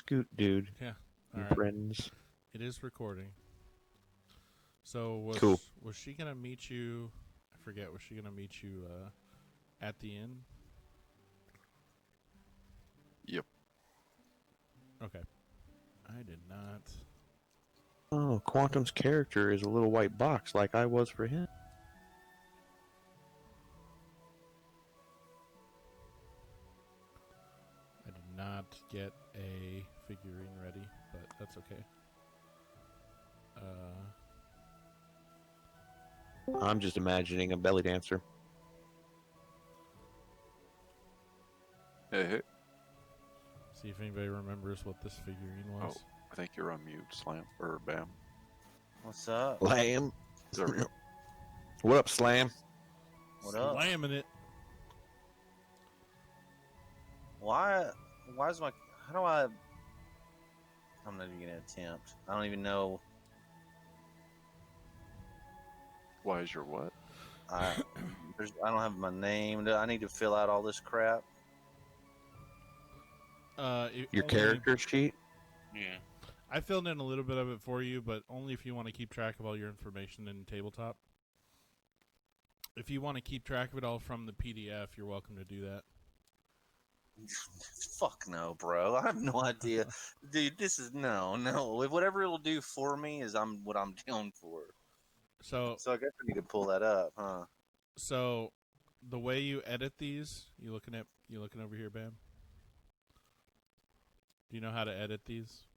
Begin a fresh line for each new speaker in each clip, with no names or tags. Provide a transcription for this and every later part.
Scoot dude
Yeah. All
and
right.
friends.
It is recording. So
Cool.
was she gonna meet you? I forget. Was she gonna meet you at the inn?
Yep.
Okay. I did not.
Oh, Quantum's character is a little white box like I was for him.
I did not get a figurine ready, but that's okay.
I'm just imagining a belly dancer.
Hey.
See if anybody remembers what this figurine was.
Oh, I think you're on mute, Slam. Or Bam.
What's up?
Lamb.
There we go.
What up, Slam?
What up?
Slamming it.
Why is my... How do I... I'm not even going to attempt. I don't even know.
Why is your what?
I don't have my name. I need to fill out all this crap.
Your character sheet?
Yeah.
I filled in a little bit of it for you, but only if you want to keep track of all your information in tabletop. If you want to keep track of it all from the PDF, you're welcome to do that.
Fuck no, bro. I have no idea. Dude, this is... No. Whatever it'll do for me is what I'm down for.
So
So I guess I need to pull that up, huh?
So, the way you edit these, you looking over here, Bam? Do you know how to edit these?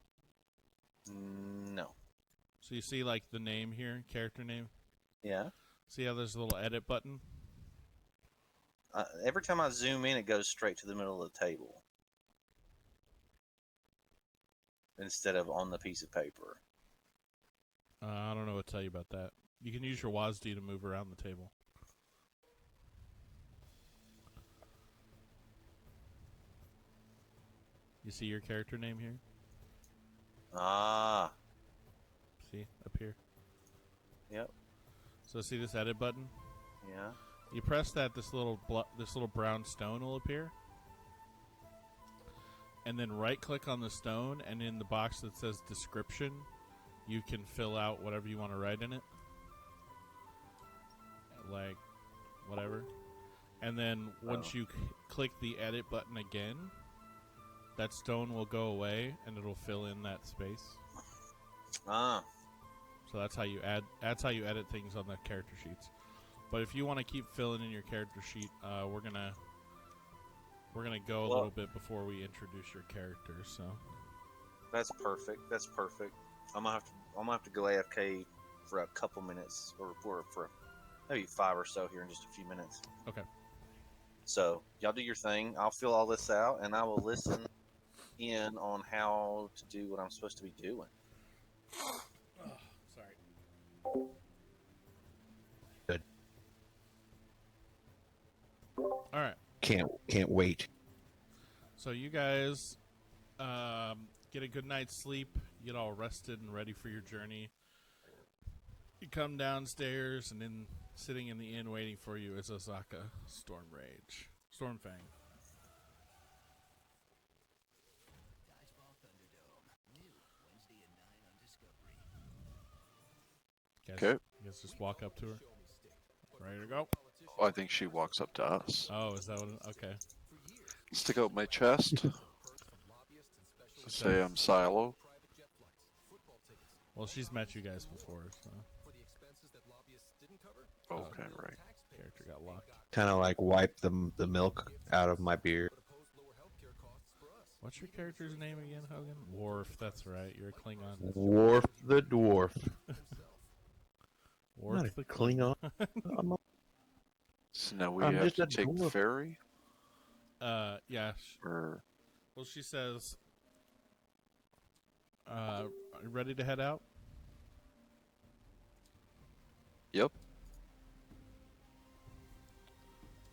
No.
So you see like the name here, character name?
Yeah.
See how there's a little edit button?
Every time I zoom in, it goes straight to the middle of the table. Instead of on the piece of paper.
I don't know what to tell you about that. You can use your WASD to move around the table. You see your character name here?
Ah.
See? Up here.
Yep.
So see this edit button?
Yeah.
You press that, this little brown stone will appear. And then right-click on the stone, and in the box that says description, you can fill out whatever you want to write in it. Like, whatever. And then once you click the edit button again, that stone will go away, and it'll fill in that space.
Ah.
So that's how you edit things on the character sheets. But if you want to keep filling in your character sheet, we're gonna go a little bit before we introduce your character. So
That's perfect. That's perfect. I'm gonna have to go AFK for a couple minutes, or for maybe 5 or so here in just a few minutes.
okay.
So y'all do your thing. I'll fill all this out, and I will listen in on how to do what I'm supposed to be doing.
Sorry.
Good.
All right.
Can't wait.
So you guys get a good night's sleep, get all rested and ready for your journey. You come downstairs, and then sitting in the inn waiting for you is Osaka Stormfang.
Okay.
You guys just walk up to her. Ready to go?
Oh, I think she walks up to us.
Oh, is that what okay.
Stick out my chest. Say I'm Silo.
Well, she's met you guys before, so
Okay, right.
character got locked.
Kind of like wipe the milk out of my beard.
What's your character's name again, Hogan? Worf, that's right. You're a Klingon.
Worf the dwarf.
Worf
Not
the
a Klingon. I'm
So now we
I'm
have
just
to
a
take the
dwarf.
ferry?
Yeah.
Or
Well, she says, are you ready to head out?
Yep.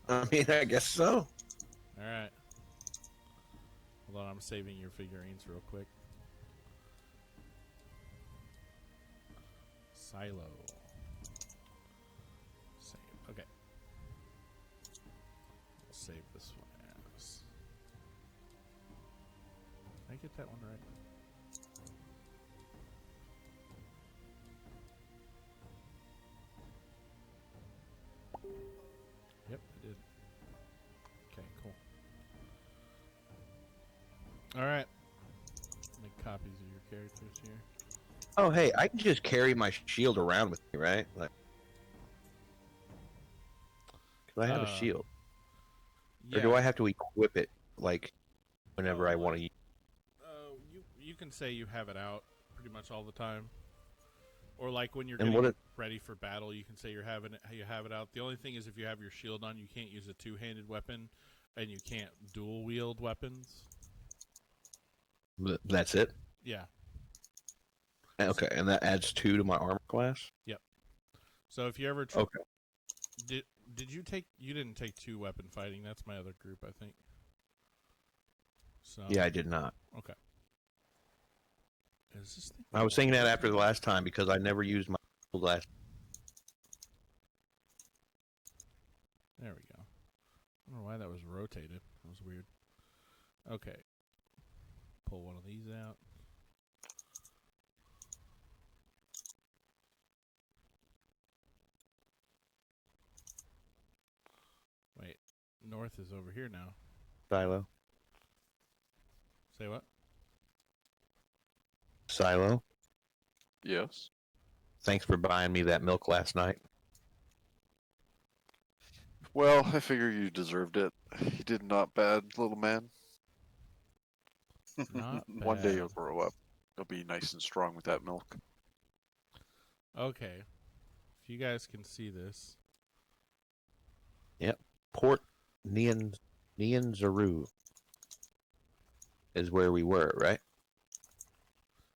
I mean, I guess so.
All right. Hold on, I'm saving your figurines real quick. Silo. Save. Okay. We'll save this one as. I get that one right? Yep, I did. Okay, cool. Alright. Make copies of your characters here.
Oh, hey, I can just carry my shield around with me, right? Like, cause I have a shield.
Yeah.
Or do I have to equip it, like, whenever I
Oh,
want to use
you can say you have it out pretty much all the time. Or like when you're
And
getting
what
ready for battle, you can say you have it out. The only thing is if you have your shield on, you can't use a two-handed weapon, and you can't dual wield weapons.
That's it?
Yeah.
Okay, and that adds 2 to my armor class?
So if you ever
Okay.
did you take? You didn't take 2 weapon fighting. That's my other group, I think. So
Yeah, I did not.
Okay. Is this thing?
I was thinking that after the last time because I never used my shield last.
There we go. I don't know why that was rotated. That was weird. Okay. Pull one of these out. Wait. North is over here now.
Silo.
Say what?
Silo.
Yes.
Thanks for buying me that milk last night.
Well, I figure you deserved it. You did not bad, little man.
Not
One day
bad.
you'll grow up. You'll be nice and strong with that milk.
Okay. If you guys can see this.
Port Nyanzaru is where we were, right?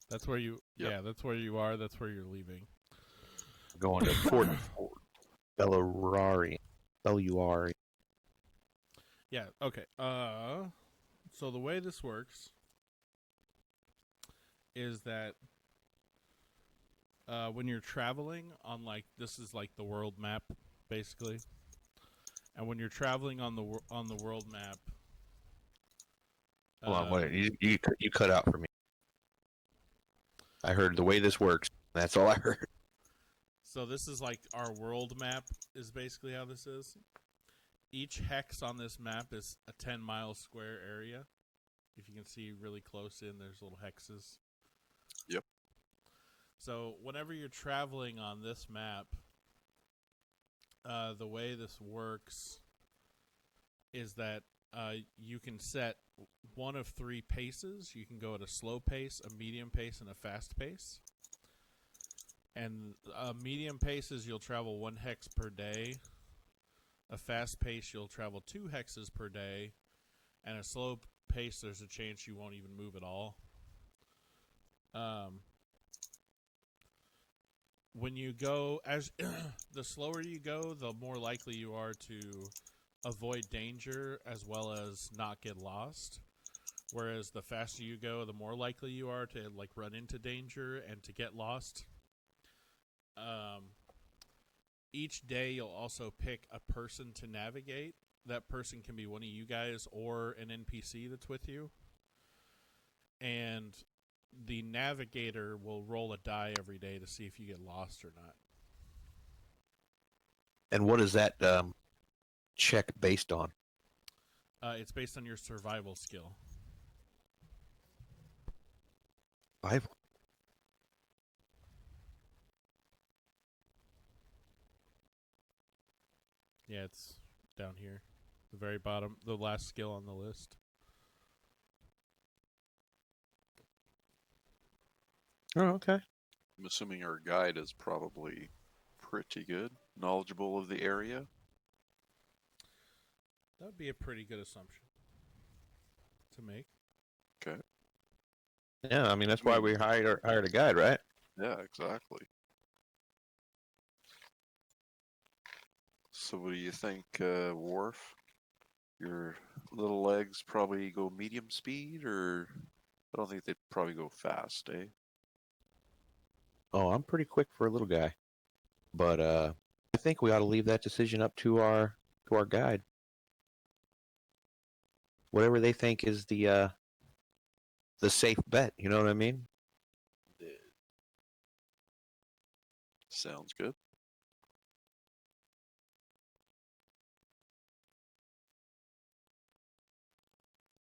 That's where you
Yep.
Yeah, that's where you are, that's where you're leaving.
Going to Port Belurari.
Yeah, okay. So the way this works is that when you're traveling on, like, this is like the world map basically. And when you're traveling on the world map,
Hold on, wait. You cut out for me. I heard the way this works. That's all I heard.
so this is like our world map is basically how this is. Each hex on this map is a 10-mile square area. If you can see really close in, there's little hexes.
Yep.
So whenever you're traveling on this map, the way this works is that you can set one of 3 paces. You can go at a slow pace, a medium pace, and a fast pace. And medium paces, you'll travel 1 hex per day. A fast pace, you'll travel 2 hexes per day. And a slow pace, there's a chance you won't even move at all. When you go, as the slower you go, the more likely you are to avoid danger as well as not get lost. Whereas the faster you go, the more likely you are to like run into danger and to get lost. Each day you'll also pick a person to navigate. That person can be one of you guys or an NPC that's with you. And the navigator will roll a die every day to see if you get lost or not.
And what is that check based on?
It's based on your survival skill.
Survival.
Yeah, it's down here. The very bottom, the last skill on the list.
Oh, okay.
I'm assuming our guide is probably pretty good, knowledgeable of the area.
That would be a pretty good assumption to make.
Okay.
Yeah, I mean that's why we hired a guide, right?
Yeah, exactly. So what do you think, Worf? Your little legs probably go medium speed, or I don't think they'd probably go fast, eh?
Oh, I'm pretty quick for a little guy, but I think we ought to leave that decision up to our guide. Whatever they think is the the safe bet. You know what I mean?
Sounds good.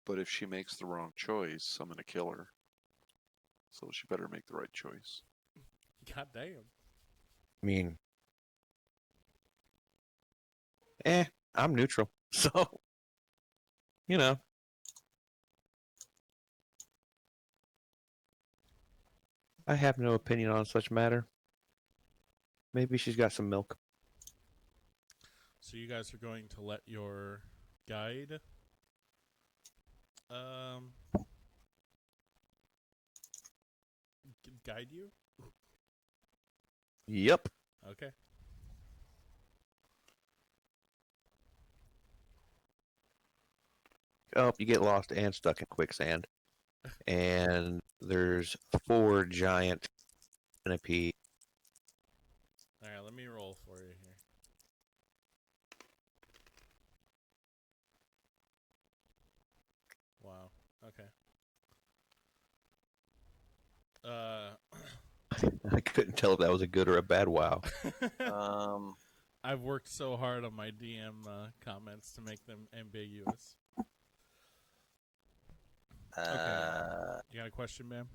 But if she makes the wrong choice, I'm gonna kill her. So she better make the right choice.
God damn.
I mean, I'm neutral. So, you know. I have no opinion on such matter. Maybe she's got some milk.
So you guys are going to let your guide guide you?
Yep.
Okay.
Oh, you get lost and stuck in quicksand. And there's 4 giant centipede.
All right, let me roll for you here. Wow. Okay.
I couldn't tell if that was a good or a bad wow.
I've worked so hard on my DM comments to make them ambiguous. You got a question, ma'am?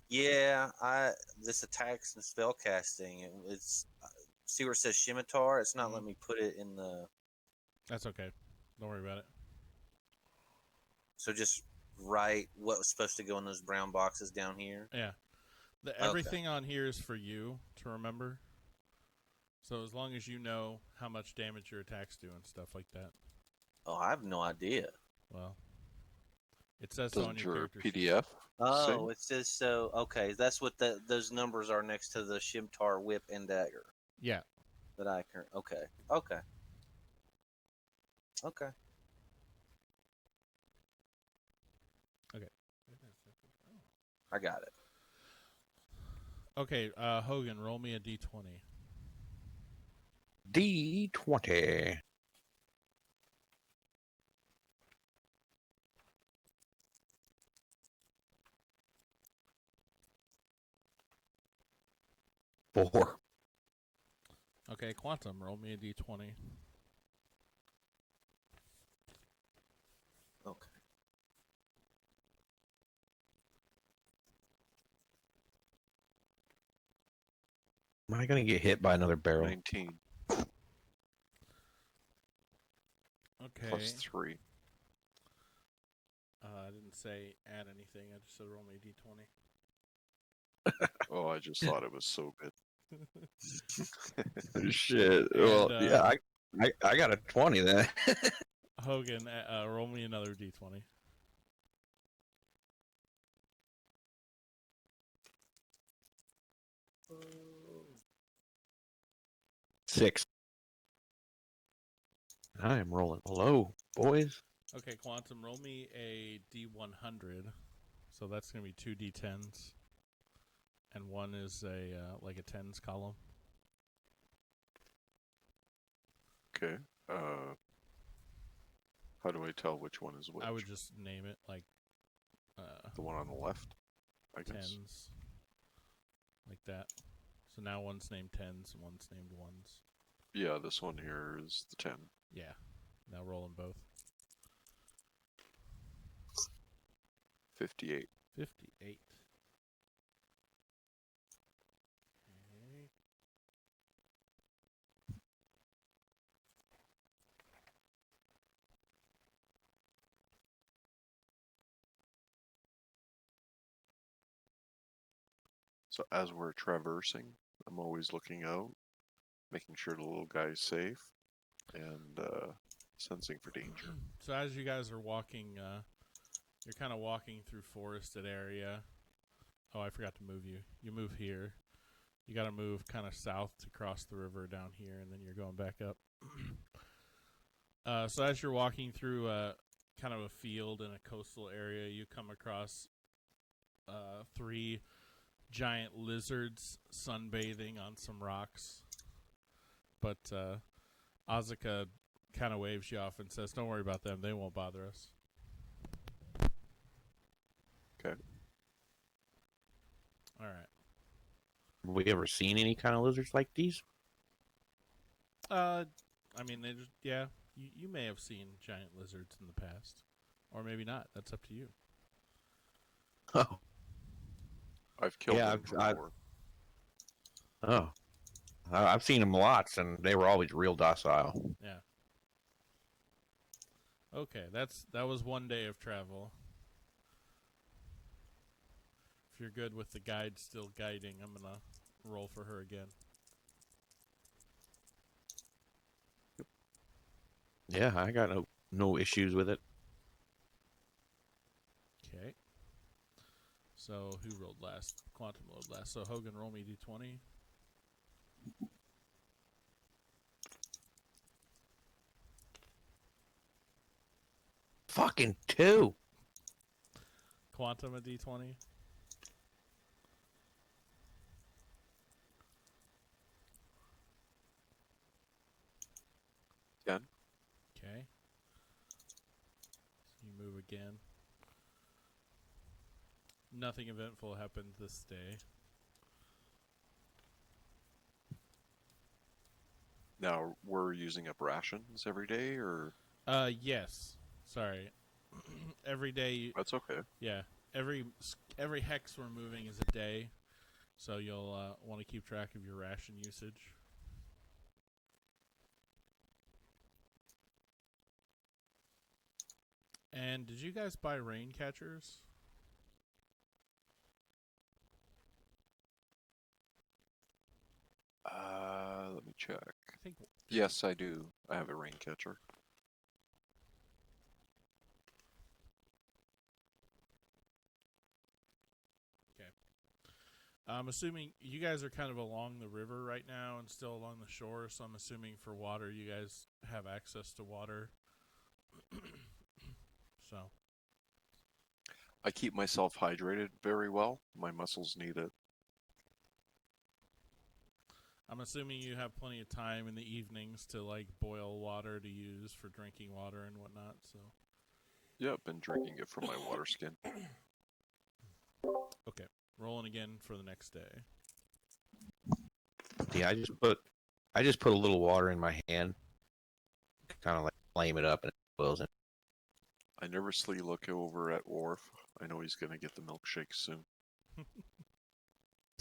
Yeah, this attacks and spell casting. It's see where it says scimitar. It's not letting me put it in the.
That's okay. Don't worry about it.
So just write what was supposed to go in those brown boxes down here.
Yeah. Everything on here is for you to remember. So as long as you know how much damage your attacks do and stuff like that.
Oh, I have no idea.
Well, it says so on
Doesn't
your
your
character sheet.
PDF
Oh,
say?
it says so. Okay, that's what those numbers are next to the scimitar, whip, and dagger.
Yeah.
That I can. Okay. I got it.
Okay, Hogan, roll me a d20.
D20. Four.
Okay, Quantum, roll me a d20.
Okay.
Am I going to get hit by another barrel?
19
Okay.
plus 3.
I didn't say add anything. I just said roll me a d20.
Oh, I just thought it was so good.
Shit.
And,
Well, yeah, I got a 20 then.
Hogan, roll me another d20.
Six. I am rolling low, boys.
Okay, Quantum, roll me a d100. So that's going to be 2 d10s. And one is a like a tens column.
Okay. How do I tell which one is which?
I would just name it like
The one on the left, I guess.
tens. Like that. So now one's named tens and one's named ones.
Yeah, this one here is the 10.
Yeah. Now roll them both.
58.
58. Okay.
So as we're traversing, I'm always looking out, making sure the little guy's safe, and sensing for danger.
So as you guys are walking, you're kind of walking through forested area. Oh, I forgot to move you. You move here. You got to move kind of south to cross the river down here, and then you're going back up. So as you're walking through kind of a field in a coastal area, you come across 3 giant lizards sunbathing on some rocks. But Asuka kind of waves you off and says, "Don't worry about them. They won't bother us."
Okay.
All right.
Have we ever seen any kind of lizards like these?
I mean, they just, yeah. You may have seen giant lizards in the past, or maybe not. That's up to you.
Oh,
I've killed
yeah.
them before.
Oh, I've seen them lots, and they were always real docile.
Yeah. Okay, that was one day of travel. If you're good with the guide still guiding, I'm gonna roll for her again.
Yeah, I got no issues with it.
Okay. So who rolled last? Quantum rolled last. So Hogan, roll me d20.
Fucking 2.
Quantum a d20.
Again?
Okay. So you move again. Nothing eventful happened this day.
Now we're using up rations every day, or
Yes. Sorry. Every day,
that's okay.
yeah. Every hex we're moving is a day, so you'll want to keep track of your ration usage. And did you guys buy rain catchers?
Let me check.
I think
Yes, I do. I have a rain catcher.
I'm assuming you guys are kind of along the river right now and still along the shore, so I'm assuming for water you guys have access to water. So,
I keep myself hydrated very well. My muscles need it.
I'm assuming you have plenty of time in the evenings to like boil water to use for drinking water and whatnot. So,
Yeah, I've been drinking it from my water skin.
okay, rolling again for the next day.
Yeah, I just put a little water in my hand, kind of like flame it up, and it boils in.
I nervously look over at Worf. I know he's gonna get the milkshake soon.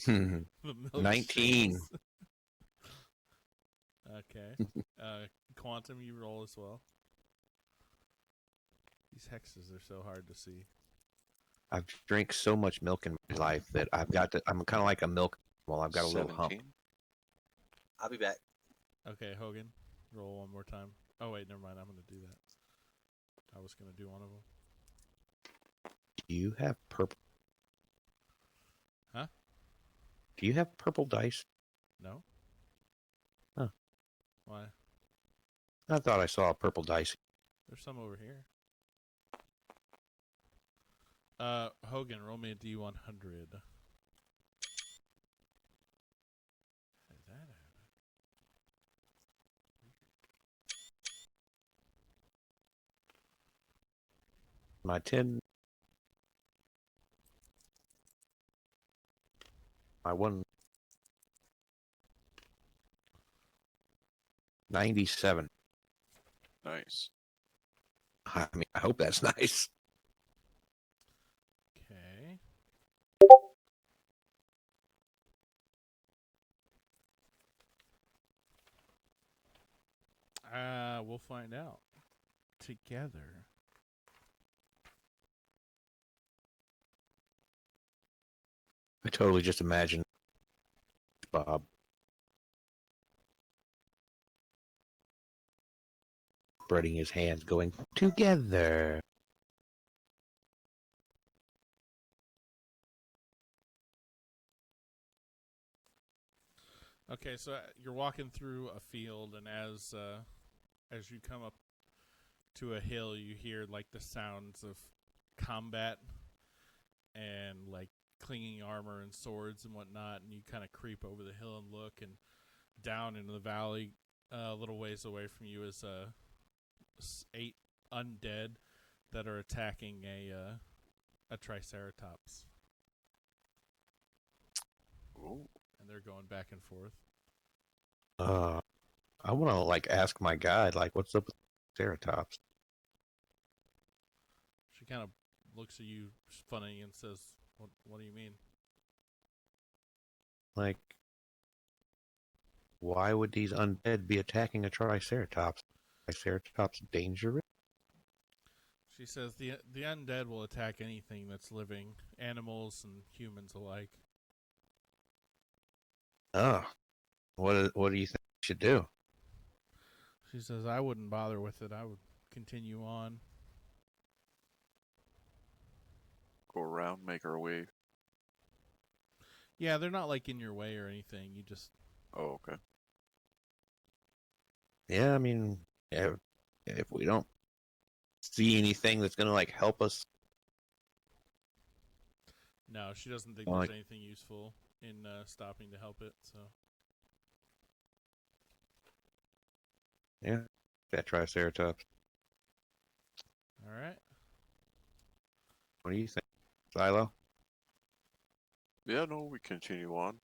The milkshakes.
19.
Okay. Quantum, you roll as well. These hexes are so hard to see.
I've drank so much milk in my life that I'm kind of like a milk. Well, I've got a little hump.
17?
I'll be back.
Okay, Hogan, roll one more time. Oh wait, never mind. I'm gonna do that. I was gonna do one of them.
Do you have purple?
Huh?
Do you have purple dice?
No.
Huh.
Why?
I thought I saw a purple dice.
There's some over here. Hogan, roll me a D100. How did that happen?
My 10. My 197.
Nice.
I mean, I hope that's nice.
Okay. We'll find out together.
I totally just imagine Bob spreading his hands, going together.
Okay, so you're walking through a field, and as you come up to a hill, you hear like the sounds of combat and like clinging armor and swords and whatnot. And you kind of creep over the hill and look, and down into the valley, a little ways away from you is 8 undead that are attacking a triceratops.
Ooh.
and they're going back and forth.
I want to like ask my guide, like, what's up with Ceratops?
She kind of looks at you funny and says, What do you mean?"
Like, why would these undead be attacking a Triceratops? Triceratops dangerous?
She says, "The undead will attack anything that's living, animals and humans alike."
Oh, what do you think we should do?
She says, "I wouldn't bother with it. I would continue on."
Go around, make our way.
Yeah, they're not like in your way or anything. You just
Oh, okay.
Yeah, I mean, if we don't see anything that's gonna like help us,
no. She doesn't think
Like-
there's anything useful in stopping to help it. So
yeah, that Triceratops.
all right.
What do you think, Silo?
Yeah, no, we continue on.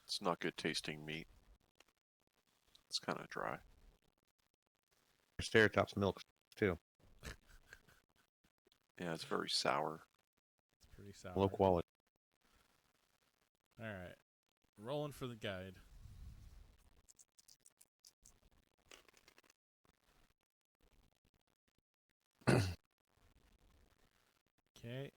It's not good tasting meat. It's kind of dry.
Triceratops milk too,
Yeah, it's very sour.
It's pretty sour.
low quality.
All right. Rolling for the guide. Okay.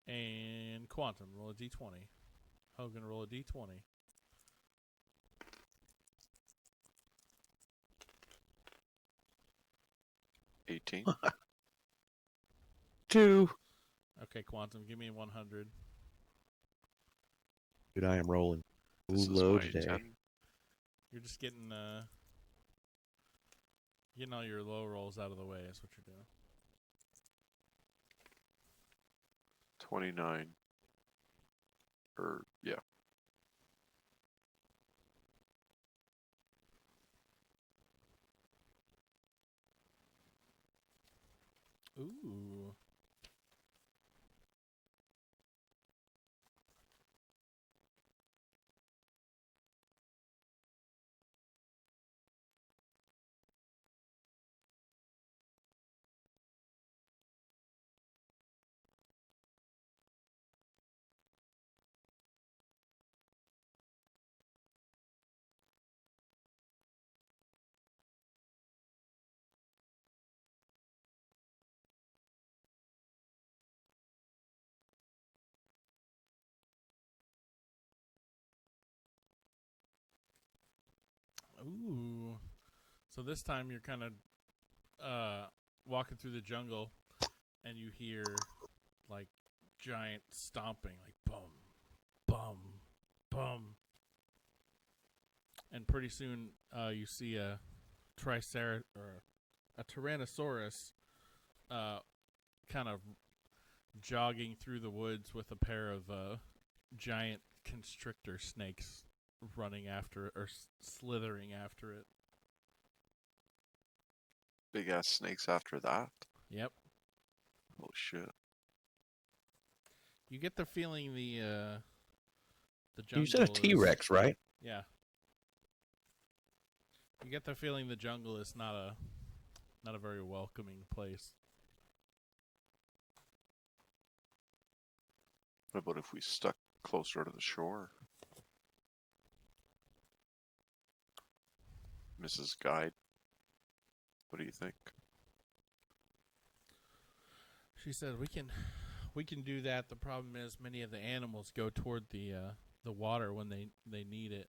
And Quantum, roll a d20. Hogan, roll a d20.
18.
2.
Okay, Quantum, give me 100.
Dude, I am rolling
This is
low
my
today.
10.
You're just getting all your low rolls out of the way. That's what you're doing.
29. Yeah.
Ooh. Ooh. So this time you're kind of walking through the jungle and you hear like giant stomping, like bum, bum, bum. And pretty soon you see a Tyrannosaurus kind of jogging through the woods with a pair of giant constrictor snakes running after it or slithering after it.
Big ass snakes after that.
Yep.
Oh shit.
You get the feeling the jungle
You said a
is-
T-Rex, right?
Yeah. You get the feeling the jungle is not a very welcoming place.
What about if we stuck closer to the shore? Mrs. Guide. What do you think?
She said we can do that. The problem is many of the animals go toward the water when they need it.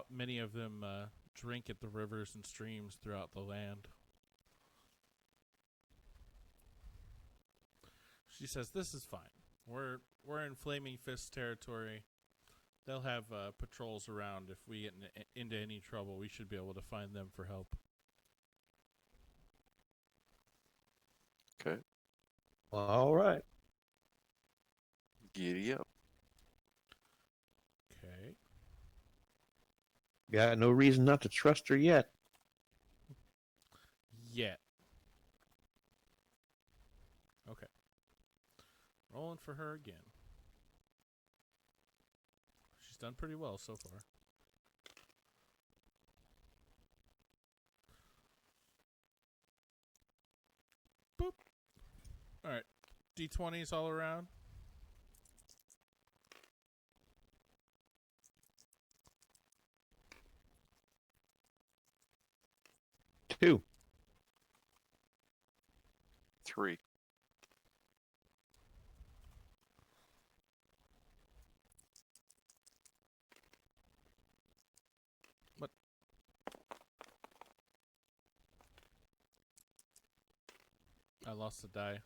Many of them drink at the rivers and streams throughout the land. She says this is fine. We're in Flaming Fist territory. They'll have patrols around. If we get into any trouble, we should be able to find them for help.
Okay.
All right.
Giddy up.
Okay.
Got no reason not to trust her yet.
Yet. Rolling for her again. She's done pretty well so far. Boop. Alright. D20s all around.
Two.
3.
I lost a die.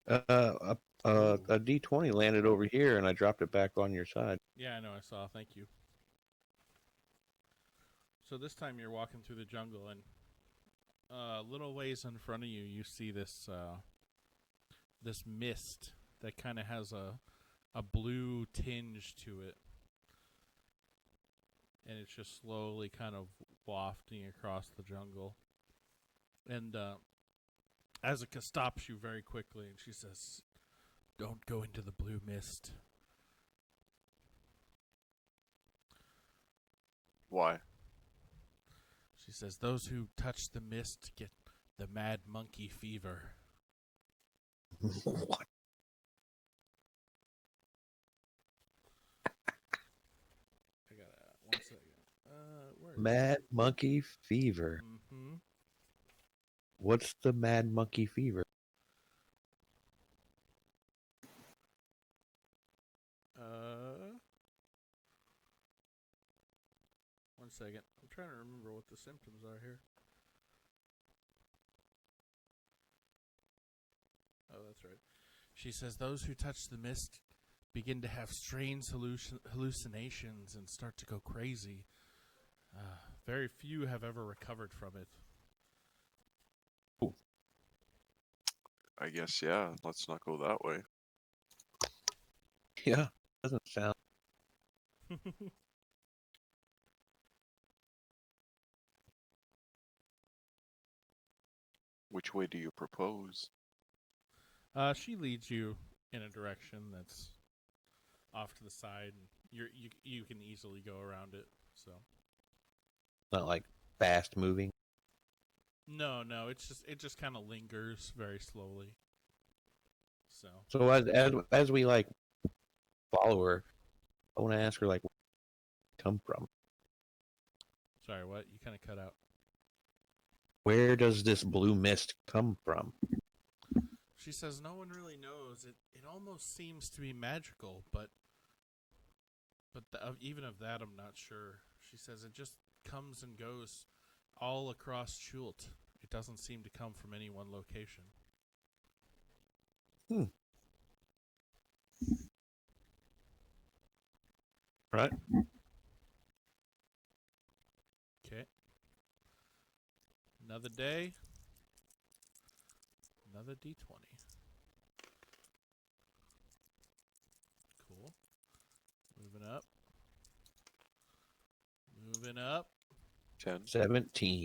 A D20 landed over here, and I dropped it back on your side.
Yeah, I know, I saw. Thank you. So this time you're walking through the jungle, and a little ways in front of you, you see this this mist that kind of has a blue tinge to it, and it's just slowly kind of wafting across the jungle. And Azaka stops you very quickly, and she says, "Don't go into the blue mist."
Why?
She says, "Those who touch the mist get the mad monkey fever."
What?
I got 1 second. Where is
Mad monkey fever.
Mm-hmm.
What's the mad monkey fever?
Uh, 1 second. I'm trying to remember what the symptoms are here. Oh, that's right. She says those who touch the mist begin to have strange hallucinations and start to go crazy. Very few have ever recovered from it.
I guess, yeah. Let's not go that way.
Yeah, doesn't sound.
Which way do you propose?
She leads you in a direction that's off to the side, and you can easily go around it. So
Not like fast moving.
no, it just kind of lingers very slowly. So
So as we like follow her, I want to ask her like, where did it come from?
sorry, what? You kind of cut out.
Where does this blue mist come from?
She says no one really knows. It almost seems to be magical, but even of that, I'm not sure. She says it just comes and goes all across Chult. It doesn't seem to come from any one location.
Right?
Okay. Another day. Another D20. Cool. Moving up. Moving up.
10.
17.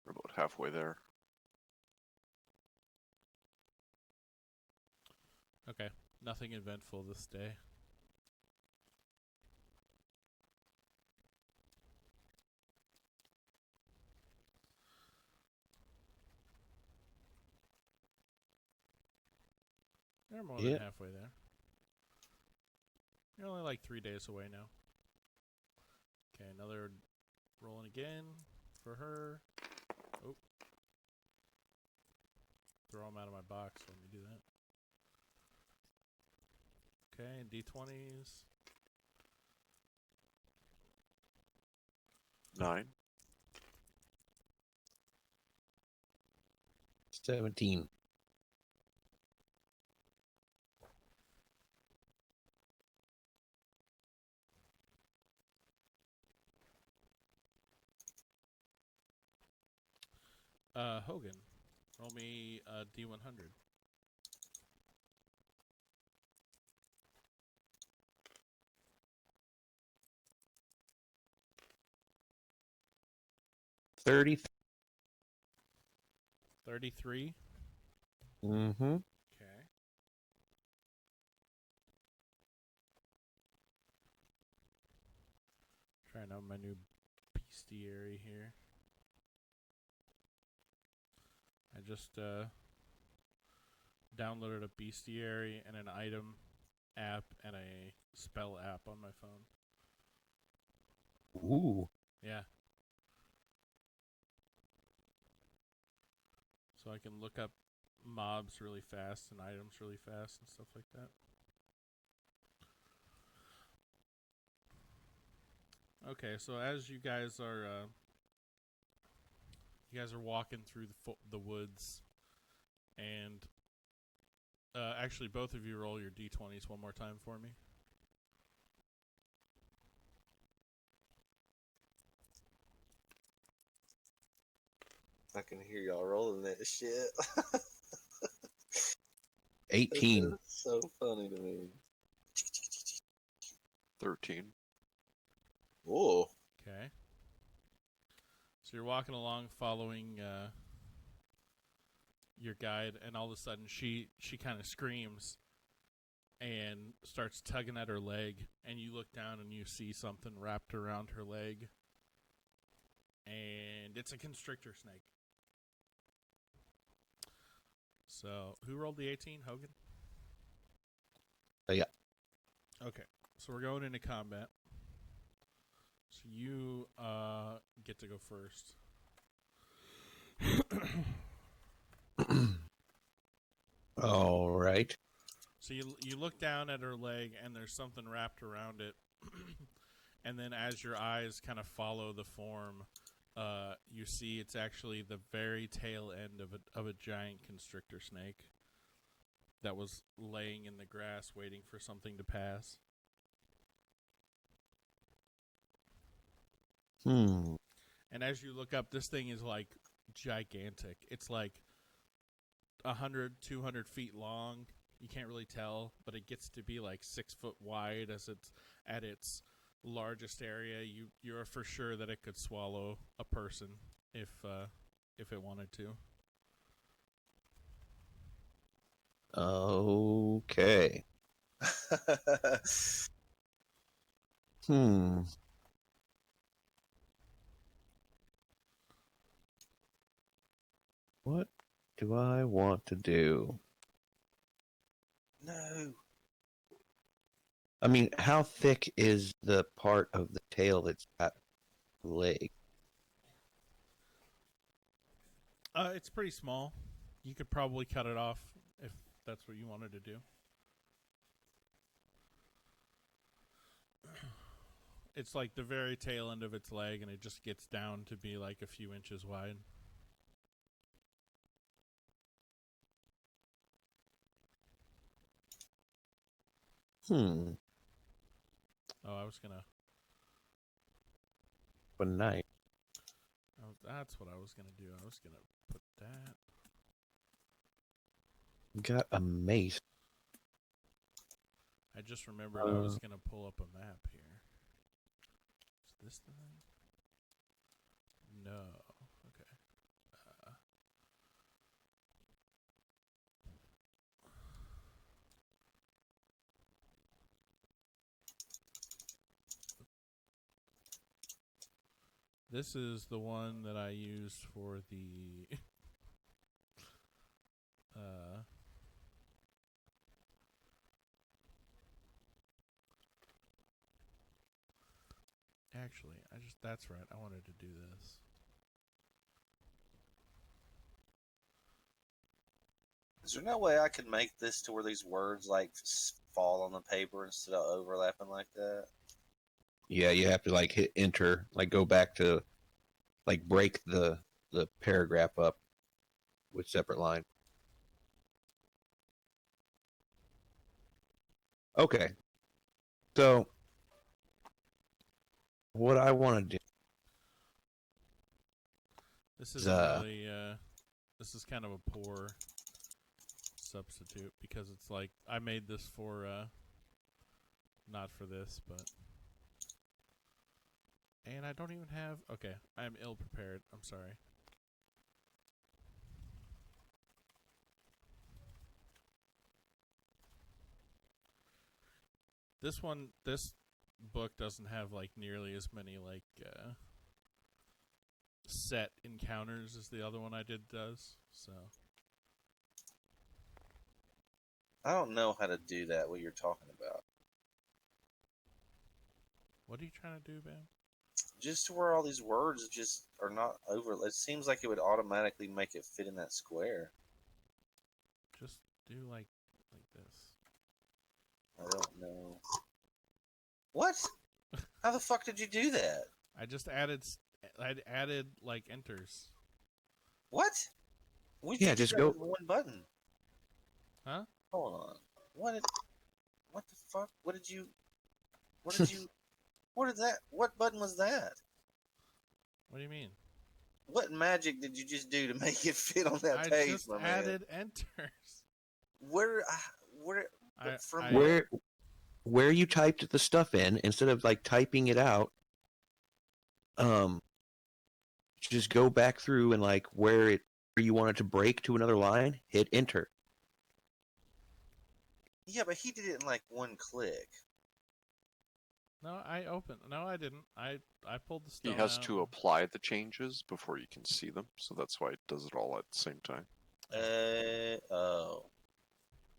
We're about halfway there.
Okay. Nothing eventful this day. You're more than
Yeah.
halfway there. You're only like 3 days away now. Okay, another rolling again for her. Oh. Throw them out of my box. Let me do that. Okay, D20s.
9.
17.
Hogan, roll me a D100.
$30.
33.
Mm-hmm.
Okay. Trying out my new bestiary here. I just downloaded a bestiary and an item app and a spell app on my phone.
Ooh.
Yeah. So I can look up mobs really fast and items really fast and stuff like that. Okay, so as you guys are walking through the woods, and actually both of you roll your d20s one more time for me.
I can hear y'all rolling that shit.
18.
That's so funny to me.
13.
Whoa.
Okay. So you're walking along, following your guide, and all of a sudden she kind of screams and starts tugging at her leg, and you look down and you see something wrapped around her leg, and it's a constrictor snake. So who rolled the 18? Hogan?
Yeah.
Okay, so we're going into combat. So you get to go first.
All right.
So you look down at her leg, and there's something wrapped around it. And then as your eyes kind of follow the form, you see it's actually the very tail end of a giant constrictor snake that was laying in the grass waiting for something to pass.
Hmm.
And as you look up, this thing is like gigantic. It's like 100, 200 feet long. You can't really tell, but it gets to be like 6 foot wide as it's at its largest area. You're for sure that it could swallow a person if it wanted to.
Okay. Hmm. What do I want to do?
No.
I mean, how thick is the part of the tail that's got leg?
It's pretty small. You could probably cut it off if that's what you wanted to do. It's like the very tail end of its leg, and it just gets down to be like a few inches wide.
Hmm.
Oh, I was gonna.
But nice.
Oh, that's what I was gonna do. I was gonna put that.
Got a mace.
I just remembered I was gonna pull up a map here. Is this the thing? No. Okay. This is the one that I used for the actually, that's right. I wanted to do this.
Is there no way I could make this to where these words like fall on the paper instead of overlapping like that?
Yeah, you have to like hit enter, like go back to, like break the paragraph up with separate line. Okay. So what I want to do.
This isn't really. This is kind of a poor substitute because it's like I made this for not for this, but and I don't even have. Okay, I'm ill prepared. I'm sorry. This book doesn't have like nearly as many like set encounters as the other one I did does. So
I don't know how to do that. What you're talking about?
what are you trying to do, Bam?
Just to where all these words just are not over. It seems like it would automatically make it fit in that square.
Just do like this.
I don't know. What? How the fuck did you do that?
I just added. I'd added like enters.
What? We
Yeah,
did
just
that
go-
with one button.
Huh?
Hold on. What the fuck? What did you? What did that? What button was that?
What do you mean?
What magic did you just do to make it fit on that
I
page,
just
my man?
added enters.
Where?
I,
From
I-
where you typed the stuff in, instead of like typing it out, just go back through and like where you want it to break to another line, hit enter.
Yeah, but he did it in like one click.
No, I opened. No, I didn't. I pulled the
He
stone
has
out.
to apply the changes before you can see them, so that's why it does it all at the same time.
Oh.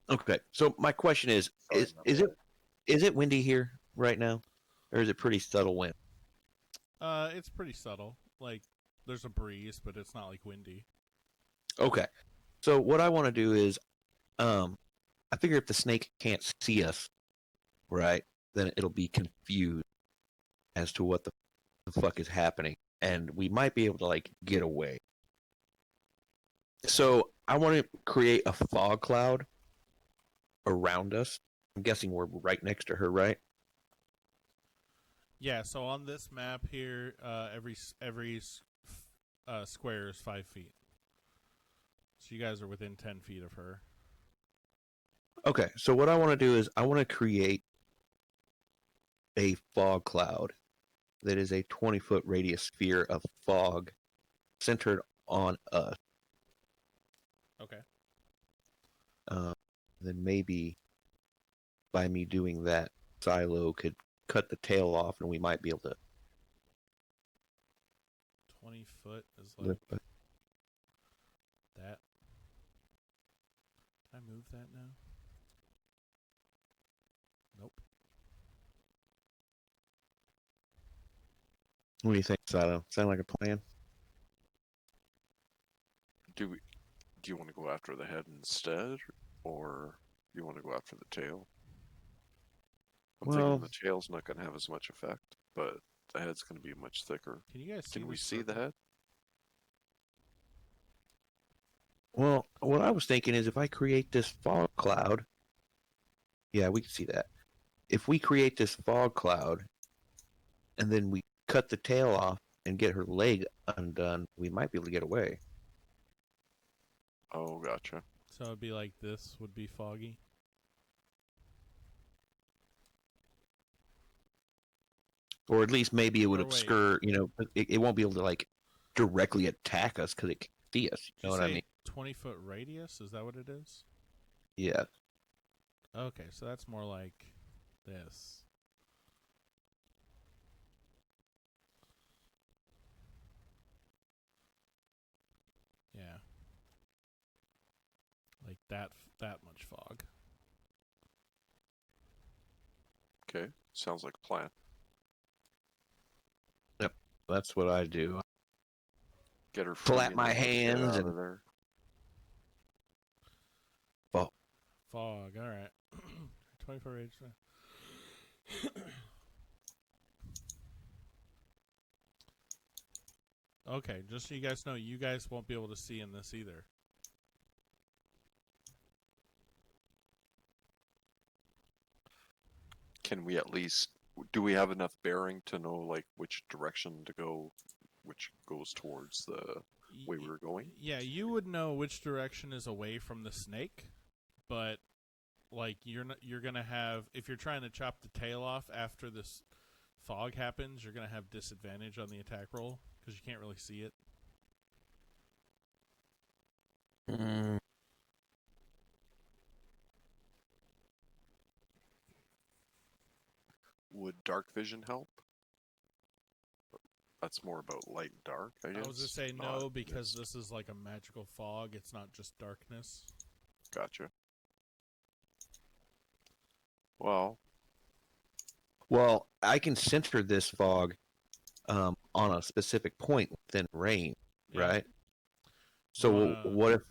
Okay, so my question is
Sorry
is
about
is
that.
it windy here right now, or is it pretty subtle wind?
It's pretty subtle. Like there's a breeze, but it's not like windy.
Okay, so what I want to do is, I figure if the snake can't see us, right, then it'll be confused as to what the fuck is happening, and we might be able to like get away. So I want to create a fog cloud around us. I'm guessing we're right next to her, right?
Yeah. So on this map here, every square is 5 feet. So you guys are within 10 feet of her.
Okay, so what I want to do is I want to create a fog cloud that is a 20-foot radius sphere of fog centered on us.
Okay.
Then maybe by me doing that, Silo could cut the tail off, and we might be able to
20 foot is like
lift.
that. Can I move that now? Nope.
What do you think, Silo? Sound like a plan?
Do you want to go after the head instead, or you want to go after the tail? I'm
Well-
thinking the tail's not going to have as much effect, but the head's going to be much thicker.
Can you guys see?
Can we
this
see the
circle?
head?
Well, what I was thinking is if I create this fog cloud, yeah, we can see that. If we create this fog cloud, and then we cut the tail off and get her leg undone, we might be able to get away.
Oh, gotcha.
So it'd be like this would be foggy.
Or at least maybe it would
Or wait.
obscure, it won't be able to like directly attack us because it can see us. You
Did
know what I mean?
20-foot radius? Is that what it is?
Yeah.
Okay, so that's more like this. Yeah. Like that much fog.
Okay, sounds like a plan.
That's what I do.
Get her
Flap
free and
my
then let's get
hands
out
and-
of there.
Fog, alright. 24 radius. Okay, just so you guys know, you guys won't be able to see in this either.
Can we at least? Do we have enough bearing to know like which direction to go, which goes towards the way we were going?
Yeah, you would know which direction is away from the snake, but like you're gonna have, if you're trying to chop the tail off after this fog happens, you're gonna have disadvantage on the attack roll because you can't really see it.
Mm,
Would dark vision help? That's more about light and dark, I guess.
I was gonna say
not
no because
mist.
this is like a magical fog. It's not just darkness.
Gotcha. Well,
well, I can center this fog on a specific point within range,
Yeah.
right? So
wanna-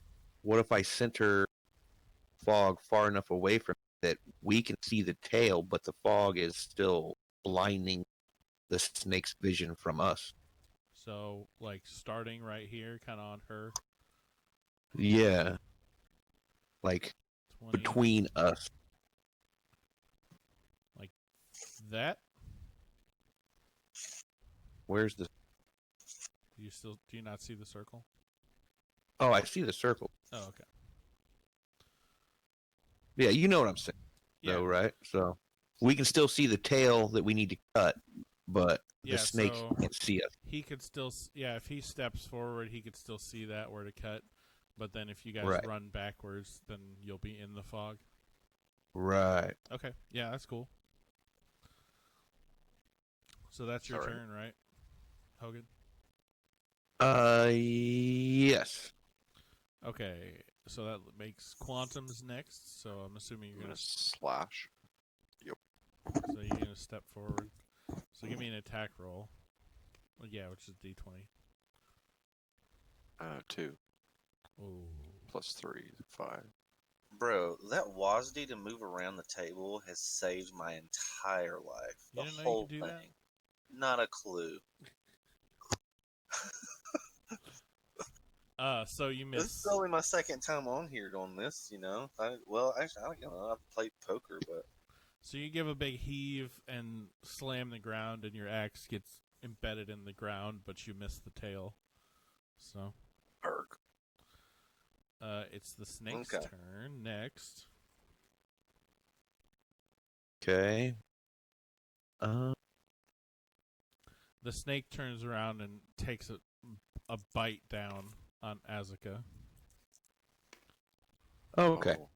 what if I center fog far enough away from it that we can see the tail, but the fog is still blinding the snake's vision from us?
So like starting right here, kind of on her.
Yeah, like
20,
between us.
that.
Where's the?
Do you not see the circle?
Oh, I see the circle.
Oh, okay.
Yeah, you know what I'm saying,
Yeah.
though, right? So we can still see the tail that we need to cut, but
Yeah,
the snake
so-
can't see us.
He could still, if he steps forward, he could still see that where to cut. But then if you guys
Right.
run backwards, then you'll be in the fog.
Right.
Okay, yeah, that's cool. So that's your
Alright.
turn, right, Hogan?
Yes.
Okay, so that makes Quantum's next. So I'm assuming
I'm
you're
gonna
gonna.
slash.
So you're gonna step forward. So give me an attack roll. Well, yeah, which is D20.
2
Ooh.
plus 3, 5.
Bro, that WASD to move around the table has saved my entire life.
You
The
didn't know you
whole
could do that?
thing. Not a clue.
So you
This
miss.
is only my second time on here doing this, you know. Actually, I don't know. I've played poker, but
So you give a big heave and slam the ground, and your axe gets embedded in the ground, but you miss the tail. So,
Arg.
it's the snake's
Okay.
turn next.
Okay.
The snake turns around and takes a bite down on Azaka.
Okay.
Oh,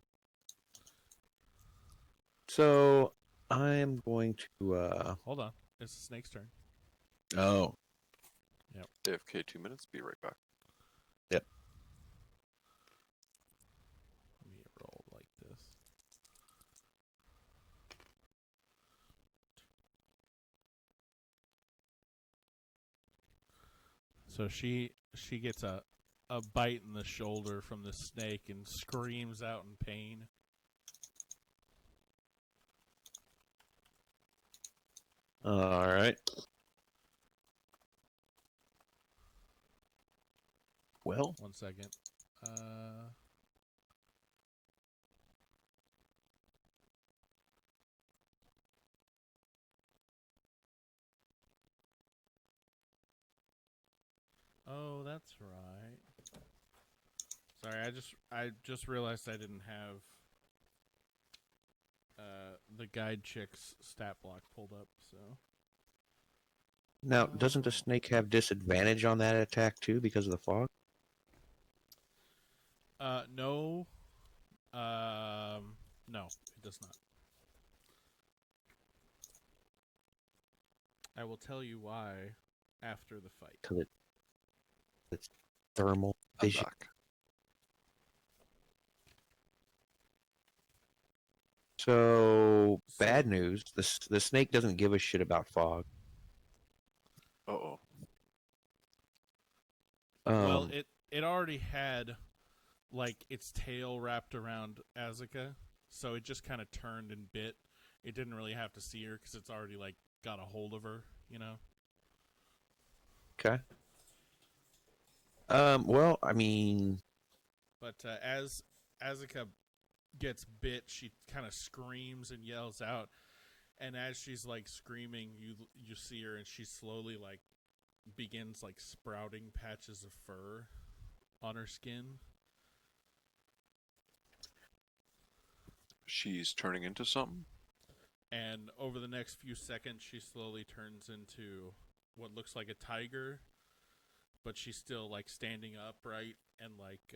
So I'm going to.
Hold on, it's the snake's turn.
Oh.
AFK 2 minutes. Be right back.
Let me roll like this. So she gets a bite in the shoulder from the snake and screams out in pain.
All right. Well,
1 second. Oh, that's right. Sorry, I just realized I didn't have the guide chick's stat block pulled up. So
now doesn't the snake have disadvantage on that attack too because of the fog?
no, no, it does not. I will tell you why after the fight.
Because it's thermal
I'm
vision.
back.
So bad
So-
news. The snake doesn't give a shit about fog.
Uh-oh.
Well, it already had like its tail wrapped around Azaka, so it just kind of turned and bit. It didn't really have to see her because it's already like got a hold of her, you know.
Okay. Well, I mean,
But as Azaka gets bit, she kind of screams and yells out, and as she's like screaming, you see her, and she's slowly like begins like sprouting patches of fur on her skin.
She's turning into something?
And over the next few seconds, she slowly turns into what looks like a tiger, but she's still like standing upright and like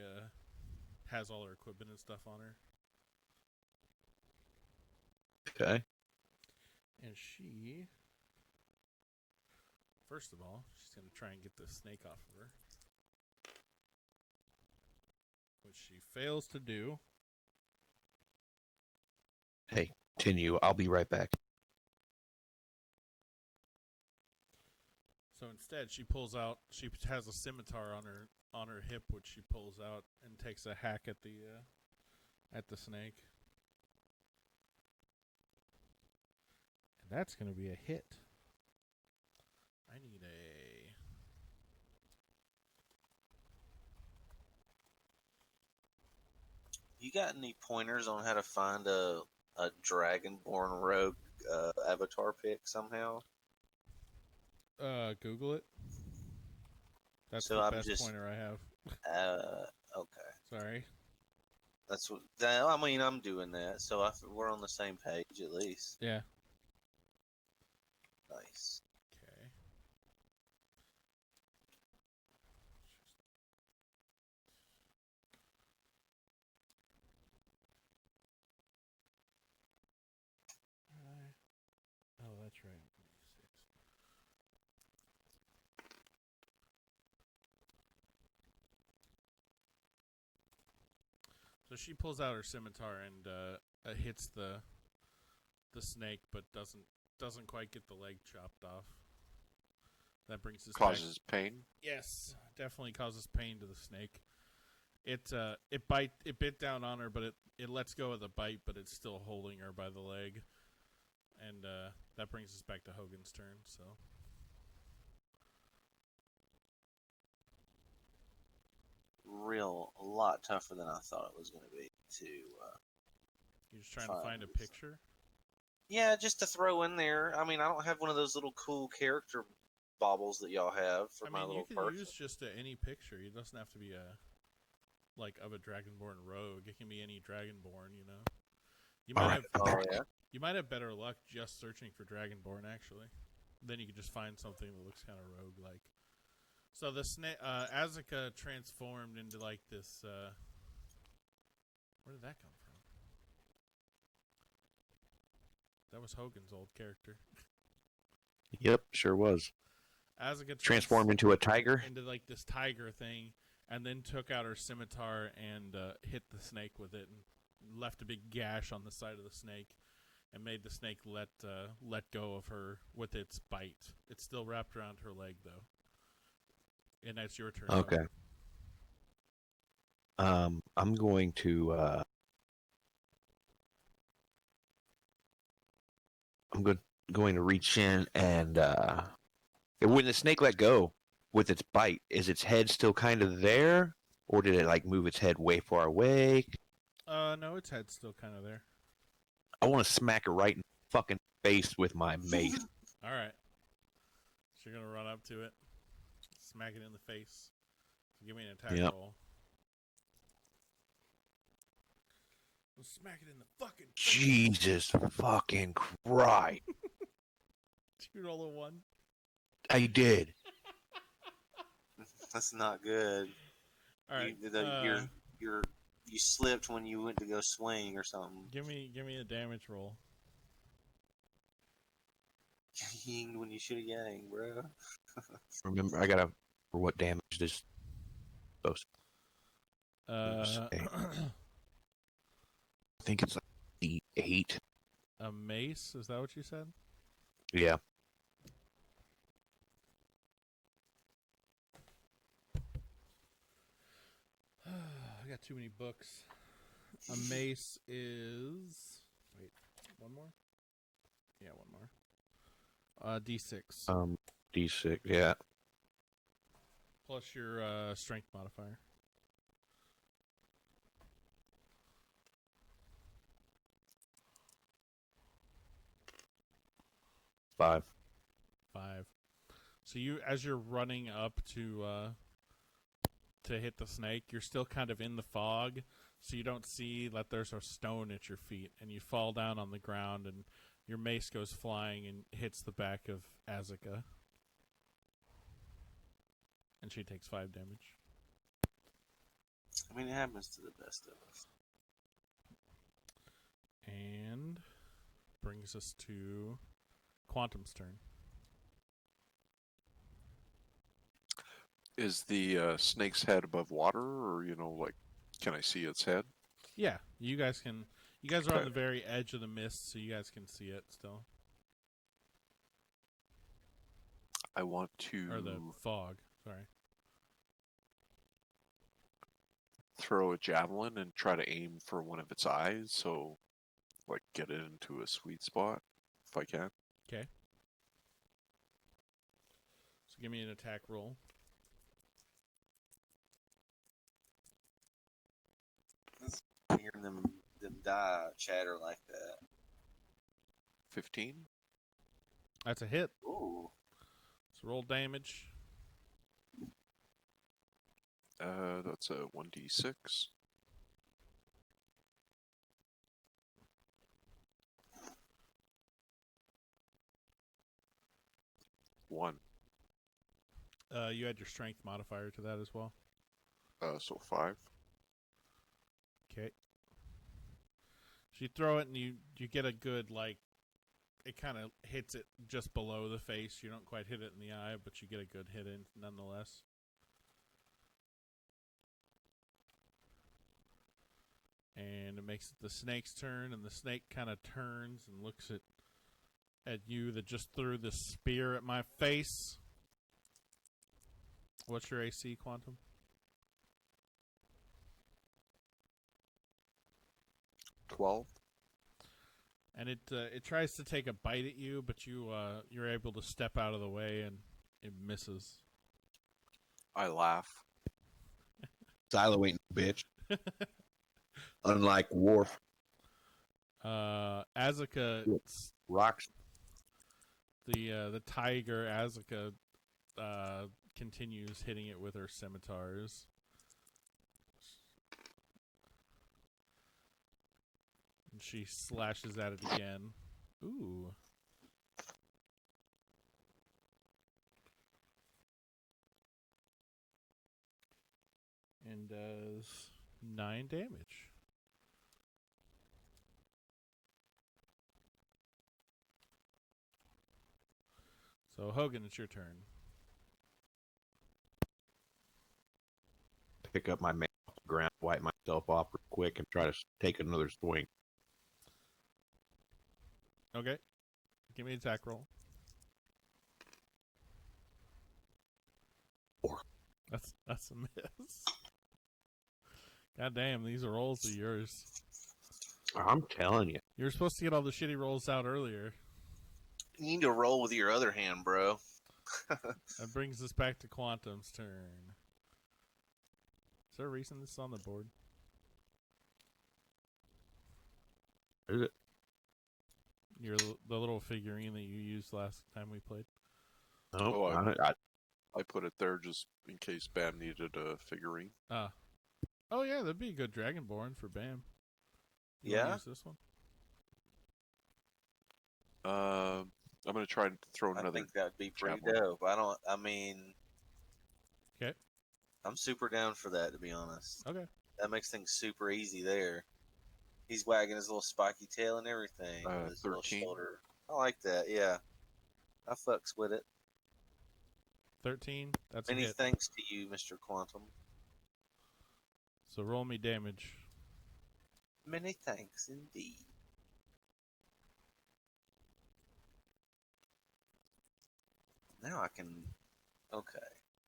has all her equipment and stuff on her.
Okay.
And she, first of all, she's gonna try and get the snake off of her, which she fails to do.
Hey, continue. I'll be right back.
So instead, she pulls out. She has a scimitar on her hip, which she pulls out and takes a hack at the snake. And that's going to be a hit. I need a.
You got any pointers on how to find a Dragonborn rogue avatar pic somehow?
Google it. That's
So
the
I'm
best
just-
pointer I have.
Okay.
Sorry.
That's what. I mean, I'm doing that, so we're on the same page at least.
Yeah.
Nice.
Okay. Oh, that's right. So she pulls out her scimitar and hits the snake, but doesn't quite get the leg chopped off. That brings us
Causes pain?
Yes, definitely causes pain to the snake. It bit down on her, but it lets go of the bite, but it's still holding her by the leg. And that brings us back to Hogan's turn. So
A lot tougher than I thought it was going to be to.
you're just trying to find a
Fine.
picture.
Yeah, just to throw in there. I mean, I don't have one of those little cool character baubles that y'all have for my
I mean,
little
you can
person.
use just any picture. It doesn't have to be of a Dragonborn rogue. It can be any Dragonborn. You know. You might
Alright.
have
Oh yeah.
you might have better luck just searching for Dragonborn. Actually, then you could just find something that looks kind of rogue-like. So the snake, Azaka transformed into like this. Where did that come from? That was Hogan's old character.
Yep, sure was.
Azaka
Transformed into a tiger.
into like this tiger thing, and then took out her scimitar and hit the snake with it, and left a big gash on the side of the snake, and made the snake let go of her with its bite. It's still wrapped around her leg though. And that's your turn.
Okay. I'm going to going to reach in and when the snake let go with its bite, is its head still kind of there, or did it like move its head way far away?
No, its head's still kind of there.
I want to smack it right in the fucking face with my mace.
All right. So you're gonna run up to it, smack it in the face. So give me an attack
Yep.
roll. We'll smack it in the fucking face.
Jesus fucking Christ!
Did you roll a 1?
I did.
That's not good.
All right.
You slipped when you went to go swing or something.
Give me a damage roll.
Yinged when you should have yanged, bro.
Remember, I gotta for what damage this supposed.
Uh,
I think it's like D8.
a mace? Is that what you said?
Yeah.
I got too many books. A mace is. Wait, one more? Yeah, one more. D6.
D6. Yeah.
Plus your strength modifier.
Five.
5. So you, as you're running up to hit the snake, you're still kind of in the fog, so you don't see that there's a stone at your feet, and you fall down on the ground, and your mace goes flying and hits the back of Azaka. And she takes 5 damage.
I mean, it happens to the best of us.
And brings us to Quantum's turn.
Is the snake's head above water, or like, can I see its head?
Yeah, you guys can. You guys are on
Okay.
the very edge of the mist, so you guys can see it still,
I want to
or the fog. Sorry.
throw a javelin and try to aim for one of its eyes, so like get it into a sweet spot if I can.
Okay. So give me an attack roll.
Hearing them die chatter like that.
15.
That's a hit.
Ooh.
So roll damage.
That's a 1d6. One.
You add your strength modifier to that as well.
So 5.
Okay. So you throw it and you get a good, like, it kind of hits it just below the face. You don't quite hit it in the eye, but you get a good hit in nonetheless. And it makes it the snake's turn, and the snake kind of turns and looks at you that just threw the spear at my face. What's your AC, Quantum?
12.
And it tries to take a bite at you, but you're able to step out of the way, and it misses.
I laugh.
Silo ain't no bitch. Unlike Worf,
Azaka,
rocks.
the tiger Azaka continues hitting it with her scimitars. And she slashes at it again. Ooh. And does 9 damage. So Hogan, it's your turn.
Pick up my man off the ground, wipe myself off real quick, and try to take another swing.
Okay. Give me an attack roll.
4.
That's a miss. God damn, these rolls are yours.
I'm telling you.
You were supposed to get all the shitty rolls out earlier.
You need to roll with your other hand, bro.
That brings us back to Quantum's turn. Is there a reason this is on the board?
Is it?
The little figurine that you used last time we played.
Oh,
Oh,
I
I put it there just in case Bam needed a figurine.
Oh yeah, that'd be a good Dragonborn for Bam. You wanna
Yeah?
use this one?
I'm gonna try and throw
I
another.
think that'd be pretty
javelin.
dope. I mean,
Okay.
I'm super down for that, to be honest.
Okay.
That makes things super easy there. He's wagging his little spiky tail and everything. With his little
13.
shoulder. I like that, yeah. I fucks with it.
13. That's a
Many
hit.
thanks to you, Mr. Quantum.
So roll me damage.
Many thanks indeed. Now I can. Okay,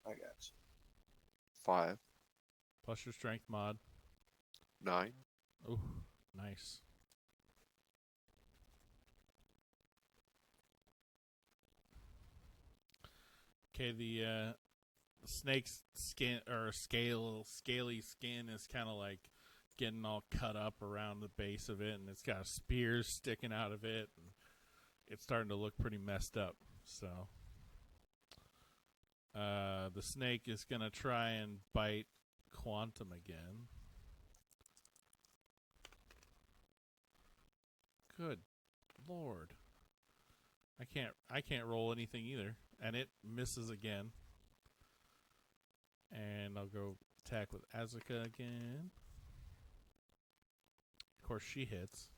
I got you.
5,
Plus your strength mod.
9.
Ooh, nice. Okay, the snake's skin or scaly skin is kind of like getting all cut up around the base of it, and it's got spears sticking out of it, and it's starting to look pretty messed up. So The snake is gonna try and bite Quantum again. Good Lord. I can't roll anything either. And it misses again. And I'll go attack with Azuka again. Of course she hits.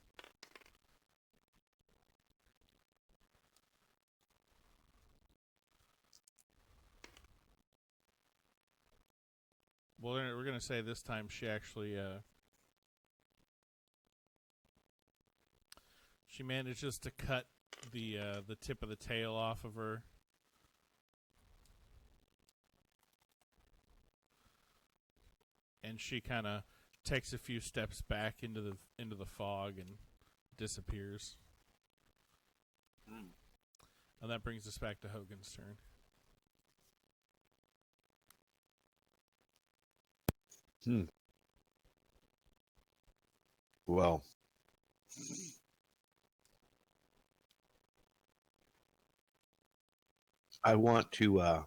Well, we're gonna say this time she actually she manages to cut the tip of the tail off of her. And she kind of takes a few steps back into the fog and disappears.
Hmm.
And that brings us back to Hogan's turn.
Well, I want to